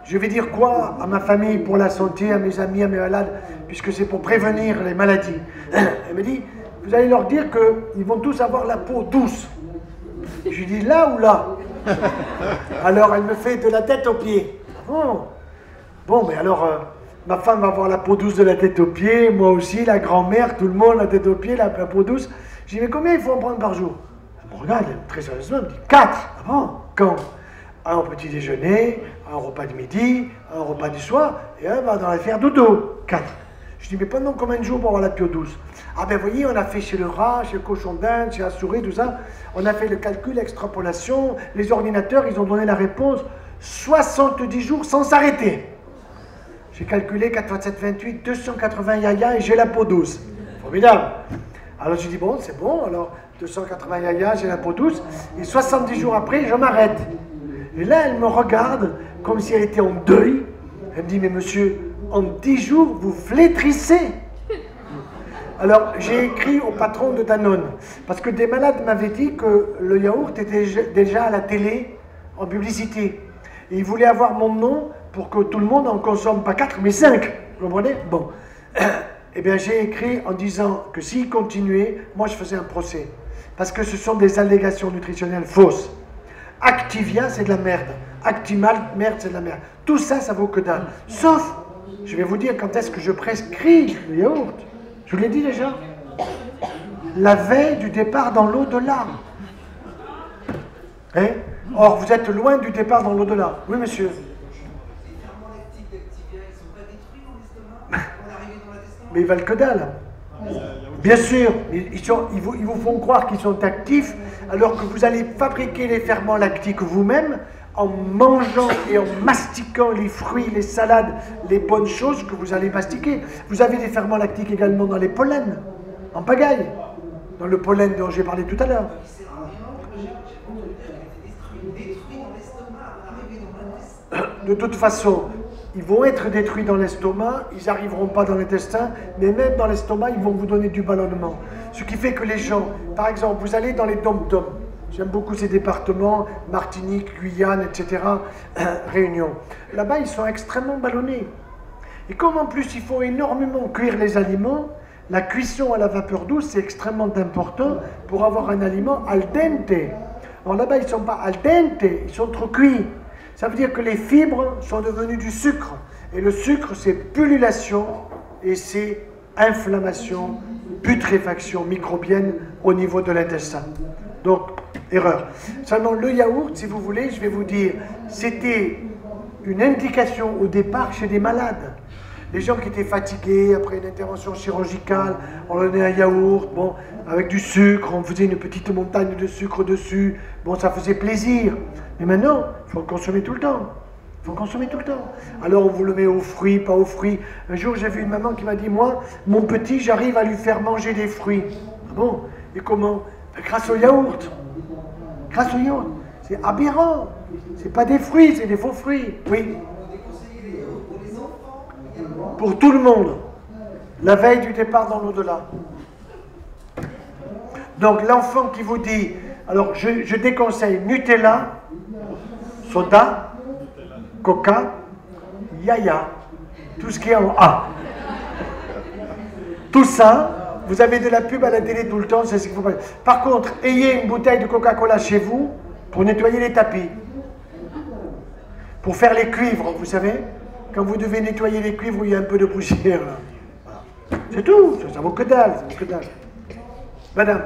je vais dire quoi à ma famille pour la santé, à mes amis, à mes malades, puisque c'est pour prévenir les maladies. Elle me dit, vous allez leur dire qu'ils vont tous avoir la peau douce. Je lui dis, là ou là? Alors elle me fait de la tête aux pieds. Bon, mais alors, ma femme va avoir la peau douce de la tête aux pieds, moi aussi, la grand-mère, tout le monde, la tête aux pieds, la peau douce. Je dis, mais combien il faut en prendre par jour? Elle me regarde, très sérieusement, elle me dit, 4. Ah bon? Quand? Un au petit déjeuner, un repas de midi, un repas du soir, et un va dans la faire dodo. 4. Je dis, mais pendant combien de jours pour avoir la peau douce? Ah ben, vous voyez, on a fait chez le rat, chez le cochon d'Inde, chez la souris, tout ça. On a fait le calcul, l'extrapolation. Les ordinateurs, ils ont donné la réponse 70 jours sans s'arrêter. J'ai calculé 4 x 7, 28, 280 yaya et j'ai la peau douce. Formidable. Alors je dis, bon, c'est bon, alors 280 yaya, j'ai la peau douce. Et 70 jours après, je m'arrête. Et là, elle me regarde comme si elle était en deuil. Elle me dit, mais monsieur, en 10 jours, vous flétrissez. Alors, j'ai écrit au patron de Danone, parce que des malades m'avaient dit que le yaourt était déjà à la télé, en publicité. Et ils voulaient avoir mon nom pour que tout le monde en consomme pas 4, mais 5. Vous comprenez? Bon. Eh bien, j'ai écrit en disant que s'ils continuaient, moi, je faisais un procès. Parce que ce sont des allégations nutritionnelles fausses. Activia, c'est de la merde. Actimel, merde, c'est de la merde. Tout ça, ça vaut que dalle. Sauf, je vais vous dire quand est-ce que je prescris le yaourt. Je vous l'ai dit déjà. La veille du départ dans l'au-delà. Hein? Or, vous êtes loin du départ dans l'au-delà. Oui, monsieur. Mais ils valent que dalle. Bien sûr, ils vous font croire qu'ils sont actifs, alors que vous allez fabriquer les ferments lactiques vous-même en mangeant et en mastiquant les fruits, les salades, les bonnes choses que vous allez mastiquer. Vous avez des ferments lactiques également dans les pollens, en pagaille, dans le pollen dont j'ai parlé tout à l'heure. De toute façon, ils vont être détruits dans l'estomac, ils n'arriveront pas dans l'intestin, mais même dans l'estomac, ils vont vous donner du ballonnement. Ce qui fait que les gens, par exemple, vous allez dans les dom-toms, j'aime beaucoup ces départements, Martinique, Guyane, etc., Réunion. Là-bas, ils sont extrêmement ballonnés. Et comme en plus, il faut énormément cuire les aliments, la cuisson à la vapeur douce, c'est extrêmement important pour avoir un aliment al dente. Alors là-bas, ils ne sont pas al dente, ils sont trop cuits. Ça veut dire que les fibres sont devenues du sucre. Et le sucre, c'est pullulation et c'est inflammation, putréfaction microbienne au niveau de l'intestin. Donc, erreur. Seulement, le yaourt, si vous voulez, je vais vous dire, c'était une indication au départ chez des malades. Les gens qui étaient fatigués après une intervention chirurgicale, on leur donnait un yaourt, bon, avec du sucre, on faisait une petite montagne de sucre dessus, bon, ça faisait plaisir. Mais maintenant, il faut le consommer tout le temps. Il faut le consommer tout le temps. Alors on vous le met aux fruits, pas aux fruits. Un jour, j'ai vu une maman qui m'a dit, moi, mon petit, j'arrive à lui faire manger des fruits. Ah bon? Et comment? Ben, grâce au yaourt. Grâce au yaourt. C'est aberrant. C'est pas des fruits, c'est des faux fruits. Oui. Pour tout le monde. La veille du départ dans l'au-delà. Donc l'enfant qui vous dit, alors je déconseille Nutella, soda, coca, yaya, tout ce qui est en A. Tout ça, vous avez de la pub à la télé tout le temps, c'est ce qu'il faut pas. Par contre, ayez une bouteille de Coca-Cola chez vous pour nettoyer les tapis. Pour faire les cuivres, vous savez, quand vous devez nettoyer les cuivres où il y a un peu de poussière. Voilà. C'est tout, ça vaut que dalle, ça vaut que dalle. Madame.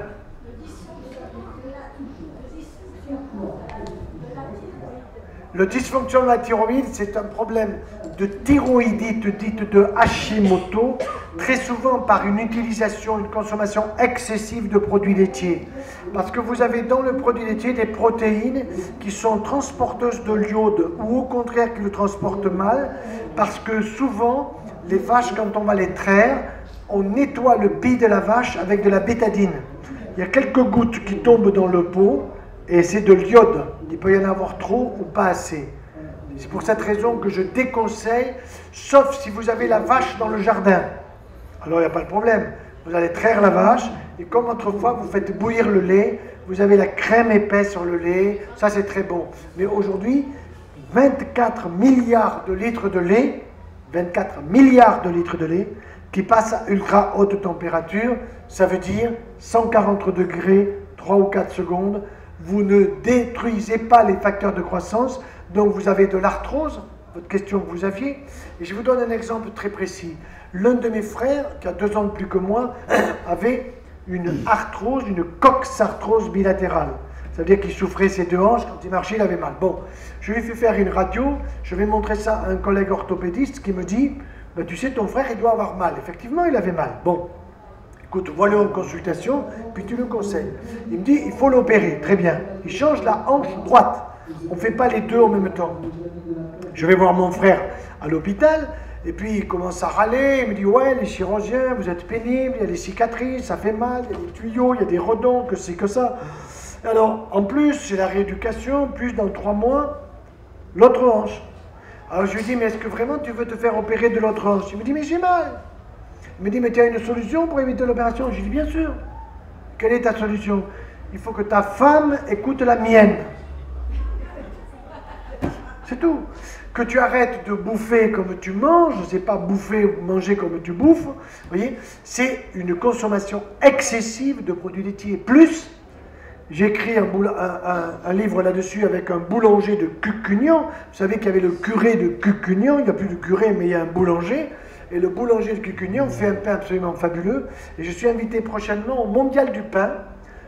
Le dysfonction de la thyroïde, c'est un problème de thyroïdite dite de Hashimoto, très souvent par une utilisation, une consommation excessive de produits laitiers. Parce que vous avez dans le produit laitier des protéines qui sont transporteuses de l'iode ou au contraire qui le transportent mal, parce que souvent, les vaches, quand on va les traire, on nettoie le pis de la vache avec de la bétadine. Il y a quelques gouttes qui tombent dans le pot, et c'est de l'iode. Il peut y en avoir trop ou pas assez. C'est pour cette raison que je déconseille, sauf si vous avez la vache dans le jardin. Alors il n'y a pas de problème. Vous allez traire la vache, et comme autrefois, vous faites bouillir le lait, vous avez la crème épaisse sur le lait, ça c'est très bon. Mais aujourd'hui, 24 milliards de litres de lait, 24 milliards de litres de lait, qui passe à ultra haute température, ça veut dire 140 degrés, 3 ou 4 secondes. Vous ne détruisez pas les facteurs de croissance, donc vous avez de l'arthrose, votre question que vous aviez. Et je vous donne un exemple très précis. L'un de mes frères, qui a 2 ans de plus que moi, avait une arthrose, une coxarthrose bilatérale. Ça veut dire qu'il souffrait ses 2 hanches, quand il marchait, il avait mal. Bon, je lui ai fait faire une radio, je vais montrer ça à un collègue orthopédiste qui me dit ben, tu sais, ton frère, il doit avoir mal. Effectivement, il avait mal. Bon, écoute, vois-le en consultation, puis tu le conseilles. Il me dit il faut l'opérer. Très bien. Il change la hanche droite. On ne fait pas les deux en même temps. Je vais voir mon frère à l'hôpital, et puis il commence à râler. Il me dit ouais, les chirurgiens, vous êtes pénibles, il y a des cicatrices, ça fait mal, il y a des tuyaux, il y a des redons, que c'est que ça. Alors, en plus, c'est la rééducation, plus dans 3 mois, l'autre hanche. Alors je lui dis, mais est-ce que vraiment tu veux te faire opérer de l'autre hanche? Il me dit, mais j'ai mal. Il me dit, mais tu as une solution pour éviter l'opération? Je lui dis, bien sûr. Quelle est ta solution? Il faut que ta femme écoute la mienne. C'est tout. Que tu arrêtes de bouffer comme tu manges, c'est pas bouffer ou manger comme tu bouffes, vous voyez, c'est une consommation excessive de produits laitiers. Plus, j'ai écrit un livre là-dessus avec un boulanger de Cucugnan. Vous savez qu'il y avait le curé de Cucugnan, il n'y a plus de curé, mais il y a un boulanger. Et le boulanger de Cucugnan fait un pain absolument fabuleux. Et je suis invité prochainement au Mondial du pain.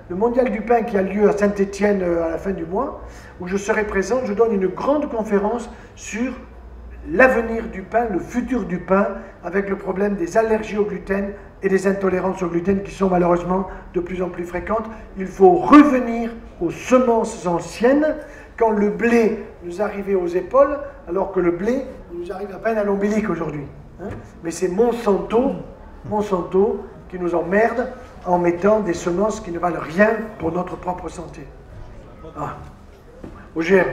Le Mondial du pain qui a lieu à Saint-Étienne à la fin du mois, où je serai présent. Je donne une grande conférence sur l'avenir du pain, le futur du pain, avec le problème des allergies au gluten et des intolérances au gluten qui sont malheureusement de plus en plus fréquentes. Il faut revenir aux semences anciennes quand le blé nous arrivait aux épaules, alors que le blé nous arrive à peine à l'ombilic aujourd'hui. Hein? Mais c'est Monsanto qui nous emmerde en mettant des semences qui ne valent rien pour notre propre santé. Ah. OGM.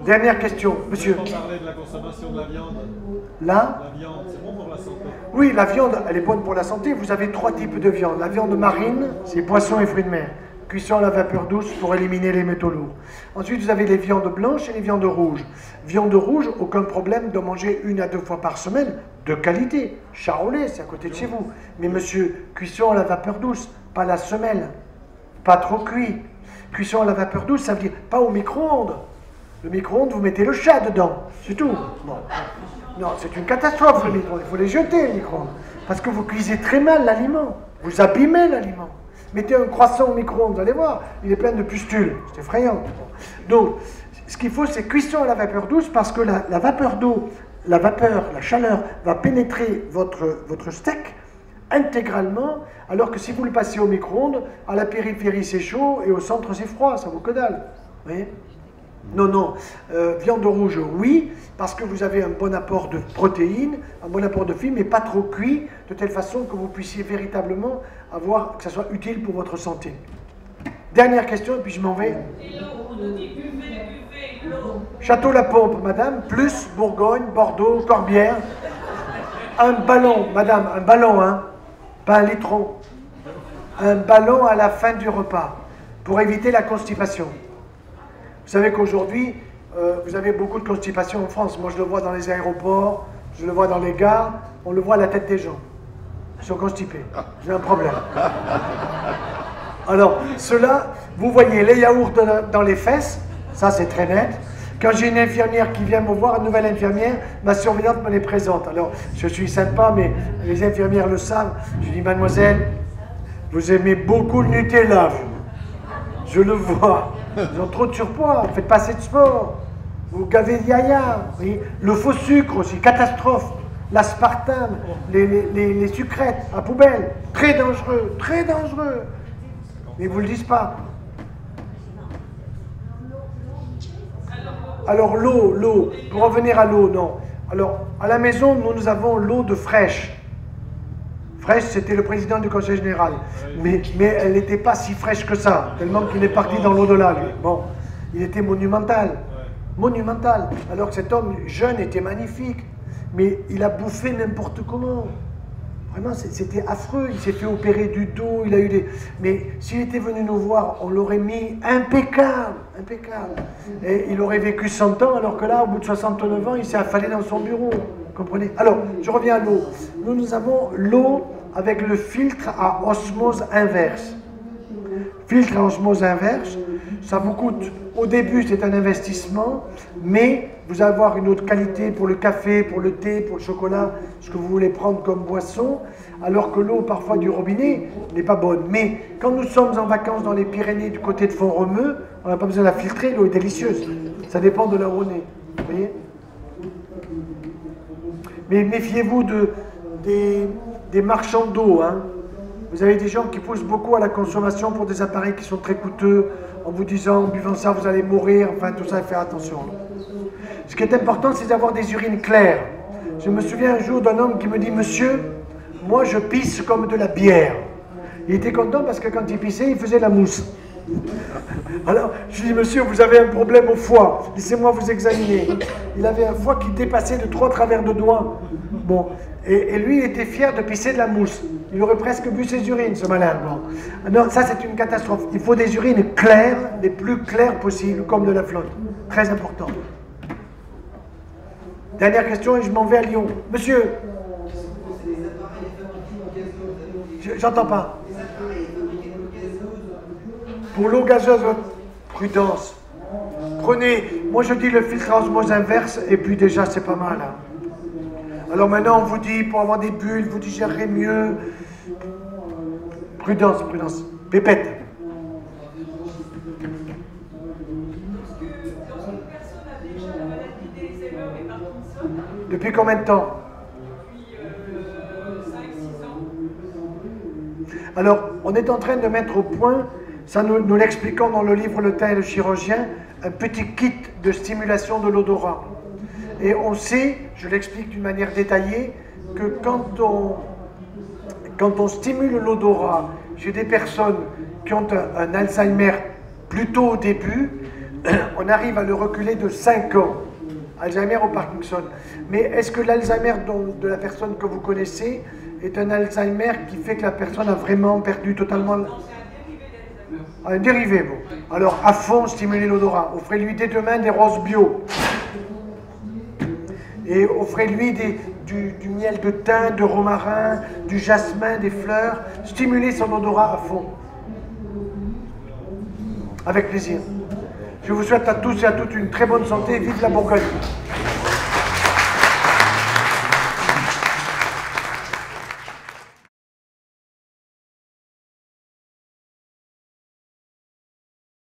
Dernière question, monsieur. On parlait de la consommation de la viande. Là, La viande, c'est bon pour la santé. oui, la viande, elle est bonne pour la santé. Vous avez 3 types de viande. La viande marine, c'est poissons et fruits de mer. Cuisson à la vapeur douce pour éliminer les métaux lourds. Ensuite, vous avez les viandes blanches et les viandes rouges. Viande rouge, aucun problème de manger 1 à 2 fois par semaine, de qualité. Charolais, c'est à côté de chez vous. Mais monsieur, cuisson à la vapeur douce, pas la semelle, pas trop cuit. Cuisson à la vapeur douce, ça veut dire pas au micro-ondes. Le micro-ondes, vous mettez le chat dedans, c'est tout. Bon. Non, c'est une catastrophe le micro-ondes, il faut les jeter les micro-ondes. Parce que vous cuisez très mal l'aliment, vous abîmez l'aliment. Mettez un croissant au micro-ondes, vous allez voir, il est plein de pustules, c'est effrayant. Donc, ce qu'il faut, c'est cuisson à la vapeur douce, parce que la vapeur d'eau, la chaleur, va pénétrer votre steak intégralement, alors que si vous le passez au micro-ondes, à la périphérie c'est chaud et au centre c'est froid, ça vaut que dalle. Vous voyez ? Non, viande rouge, oui, parce que vous avez un bon apport de protéines, un bon apport de fibres, mais pas trop cuit, de telle façon que vous puissiez véritablement que ça soit utile pour votre santé. Dernière question, et puis je m'en vais. Et l'eau, on nous dit buvez, l'eau. Château-la-Pompe, madame, plus Bourgogne, Bordeaux, Corbière. Un ballon, madame, un ballon, hein, pas un litron. Un ballon à la fin du repas, pour éviter la constipation. Vous savez qu'aujourd'hui, vous avez beaucoup de constipation en France. Moi, je le vois dans les aéroports, je le vois dans les gares, on le voit à la tête des gens. Ils sont constipés. J'ai un problème. Alors, ceux-là, vous voyez les yaourts dans les fesses, ça c'est très net. Quand j'ai une infirmière qui vient me voir, une nouvelle infirmière, ma surveillante me les présente. Alors, je suis sympa, mais les infirmières le savent. Je dis, mademoiselle, vous aimez beaucoup le Nutella, vous. Je le vois. Ils ont trop de surpoids, faites pas assez de sport. Vous gavez de yaya. Le faux sucre aussi, catastrophe. L'aspartame, les sucrètes, à poubelle. Très dangereux, très dangereux. Mais ils ne vous le disent pas. Alors l'eau, pour revenir à l'eau, non. Alors, à la maison, nous avons l'eau de Fraîche. Fraîche, c'était le président du conseil général. Mais elle n'était pas si fraîche que ça, tellement qu'il est parti dans l'au-delà, lui. Bon, il était monumental. Monumental. Alors que cet homme jeune était magnifique. Mais il a bouffé n'importe comment. Vraiment, c'était affreux. Il s'est fait opérer du dos, il a eu des... Mais s'il était venu nous voir, on l'aurait mis impeccable, impeccable. Et il aurait vécu 100 ans, alors que là, au bout de 69 ans, il s'est affalé dans son bureau. Comprenez? Alors, je reviens à l'eau. Nous avons l'eau avec le filtre à osmose inverse. Filtre à osmose inverse, ça vous coûte, au début c'est un investissement, mais vous allez avoir une autre qualité pour le café, pour le thé, pour le chocolat, ce que vous voulez prendre comme boisson, alors que l'eau parfois du robinet n'est pas bonne. Mais quand nous sommes en vacances dans les Pyrénées du côté de Font-Romeu, on n'a pas besoin de la filtrer, l'eau est délicieuse. Ça dépend de là où on est. Vous voyez? Mais méfiez-vous des marchands d'eau. Hein. Vous avez des gens qui poussent beaucoup à la consommation pour des appareils qui sont très coûteux, en vous disant, en buvant ça, vous allez mourir. Enfin, tout ça, faire attention. Ce qui est important, c'est d'avoir des urines claires. Je me souviens un jour d'un homme qui me dit, monsieur, moi je pisse comme de la bière. Il était content parce que quand il pissait, il faisait de la mousse. Alors, je lui dis, monsieur, vous avez un problème au foie, laissez-moi vous examiner. Il avait un foie qui dépassait de 3 travers de doigts. Bon, et lui, il était fier de pisser de la mousse. Il aurait presque bu ses urines, ce malin. Bon. Non, ça, c'est une catastrophe. Il faut des urines claires, les plus claires possibles, comme de la flotte. Très important. Dernière question, et je m'en vais à Lyon. Monsieur, j'entends pas. Pour l'eau gazeuse, prudence. Prenez, moi je dis le filtre à osmose inverse, et puis déjà c'est pas mal. Hein. Alors maintenant on vous dit, pour avoir des bulles, vous digérerez mieux. Prudence, prudence. Pépette. Donc une personne a déjà la maladie d'Alzheimer et Parkinson Depuis combien de temps? depuis 5-6 ans. Alors, on est en train de mettre au point, ça nous l'expliquons dans le livre Le teint et le chirurgien, un petit kit de stimulation de l'odorat. Et on sait, je l'explique d'une manière détaillée, que quand on stimule l'odorat chez des personnes qui ont un Alzheimer plutôt au début, on arrive à le reculer de 5 ans. Alzheimer ou Parkinson. Mais est-ce que l'Alzheimer de la personne que vous connaissez est un Alzheimer qui fait que la personne a vraiment perdu totalement... Un dérivé, bon. Alors, à fond, stimuler l'odorat. Offrez-lui dès demain des roses bio. Et offrez-lui du miel de thym, de romarin, du jasmin, des fleurs. Stimulez son odorat à fond. Avec plaisir. Je vous souhaite à tous et à toutes une très bonne santé. Vive la Bourgogne!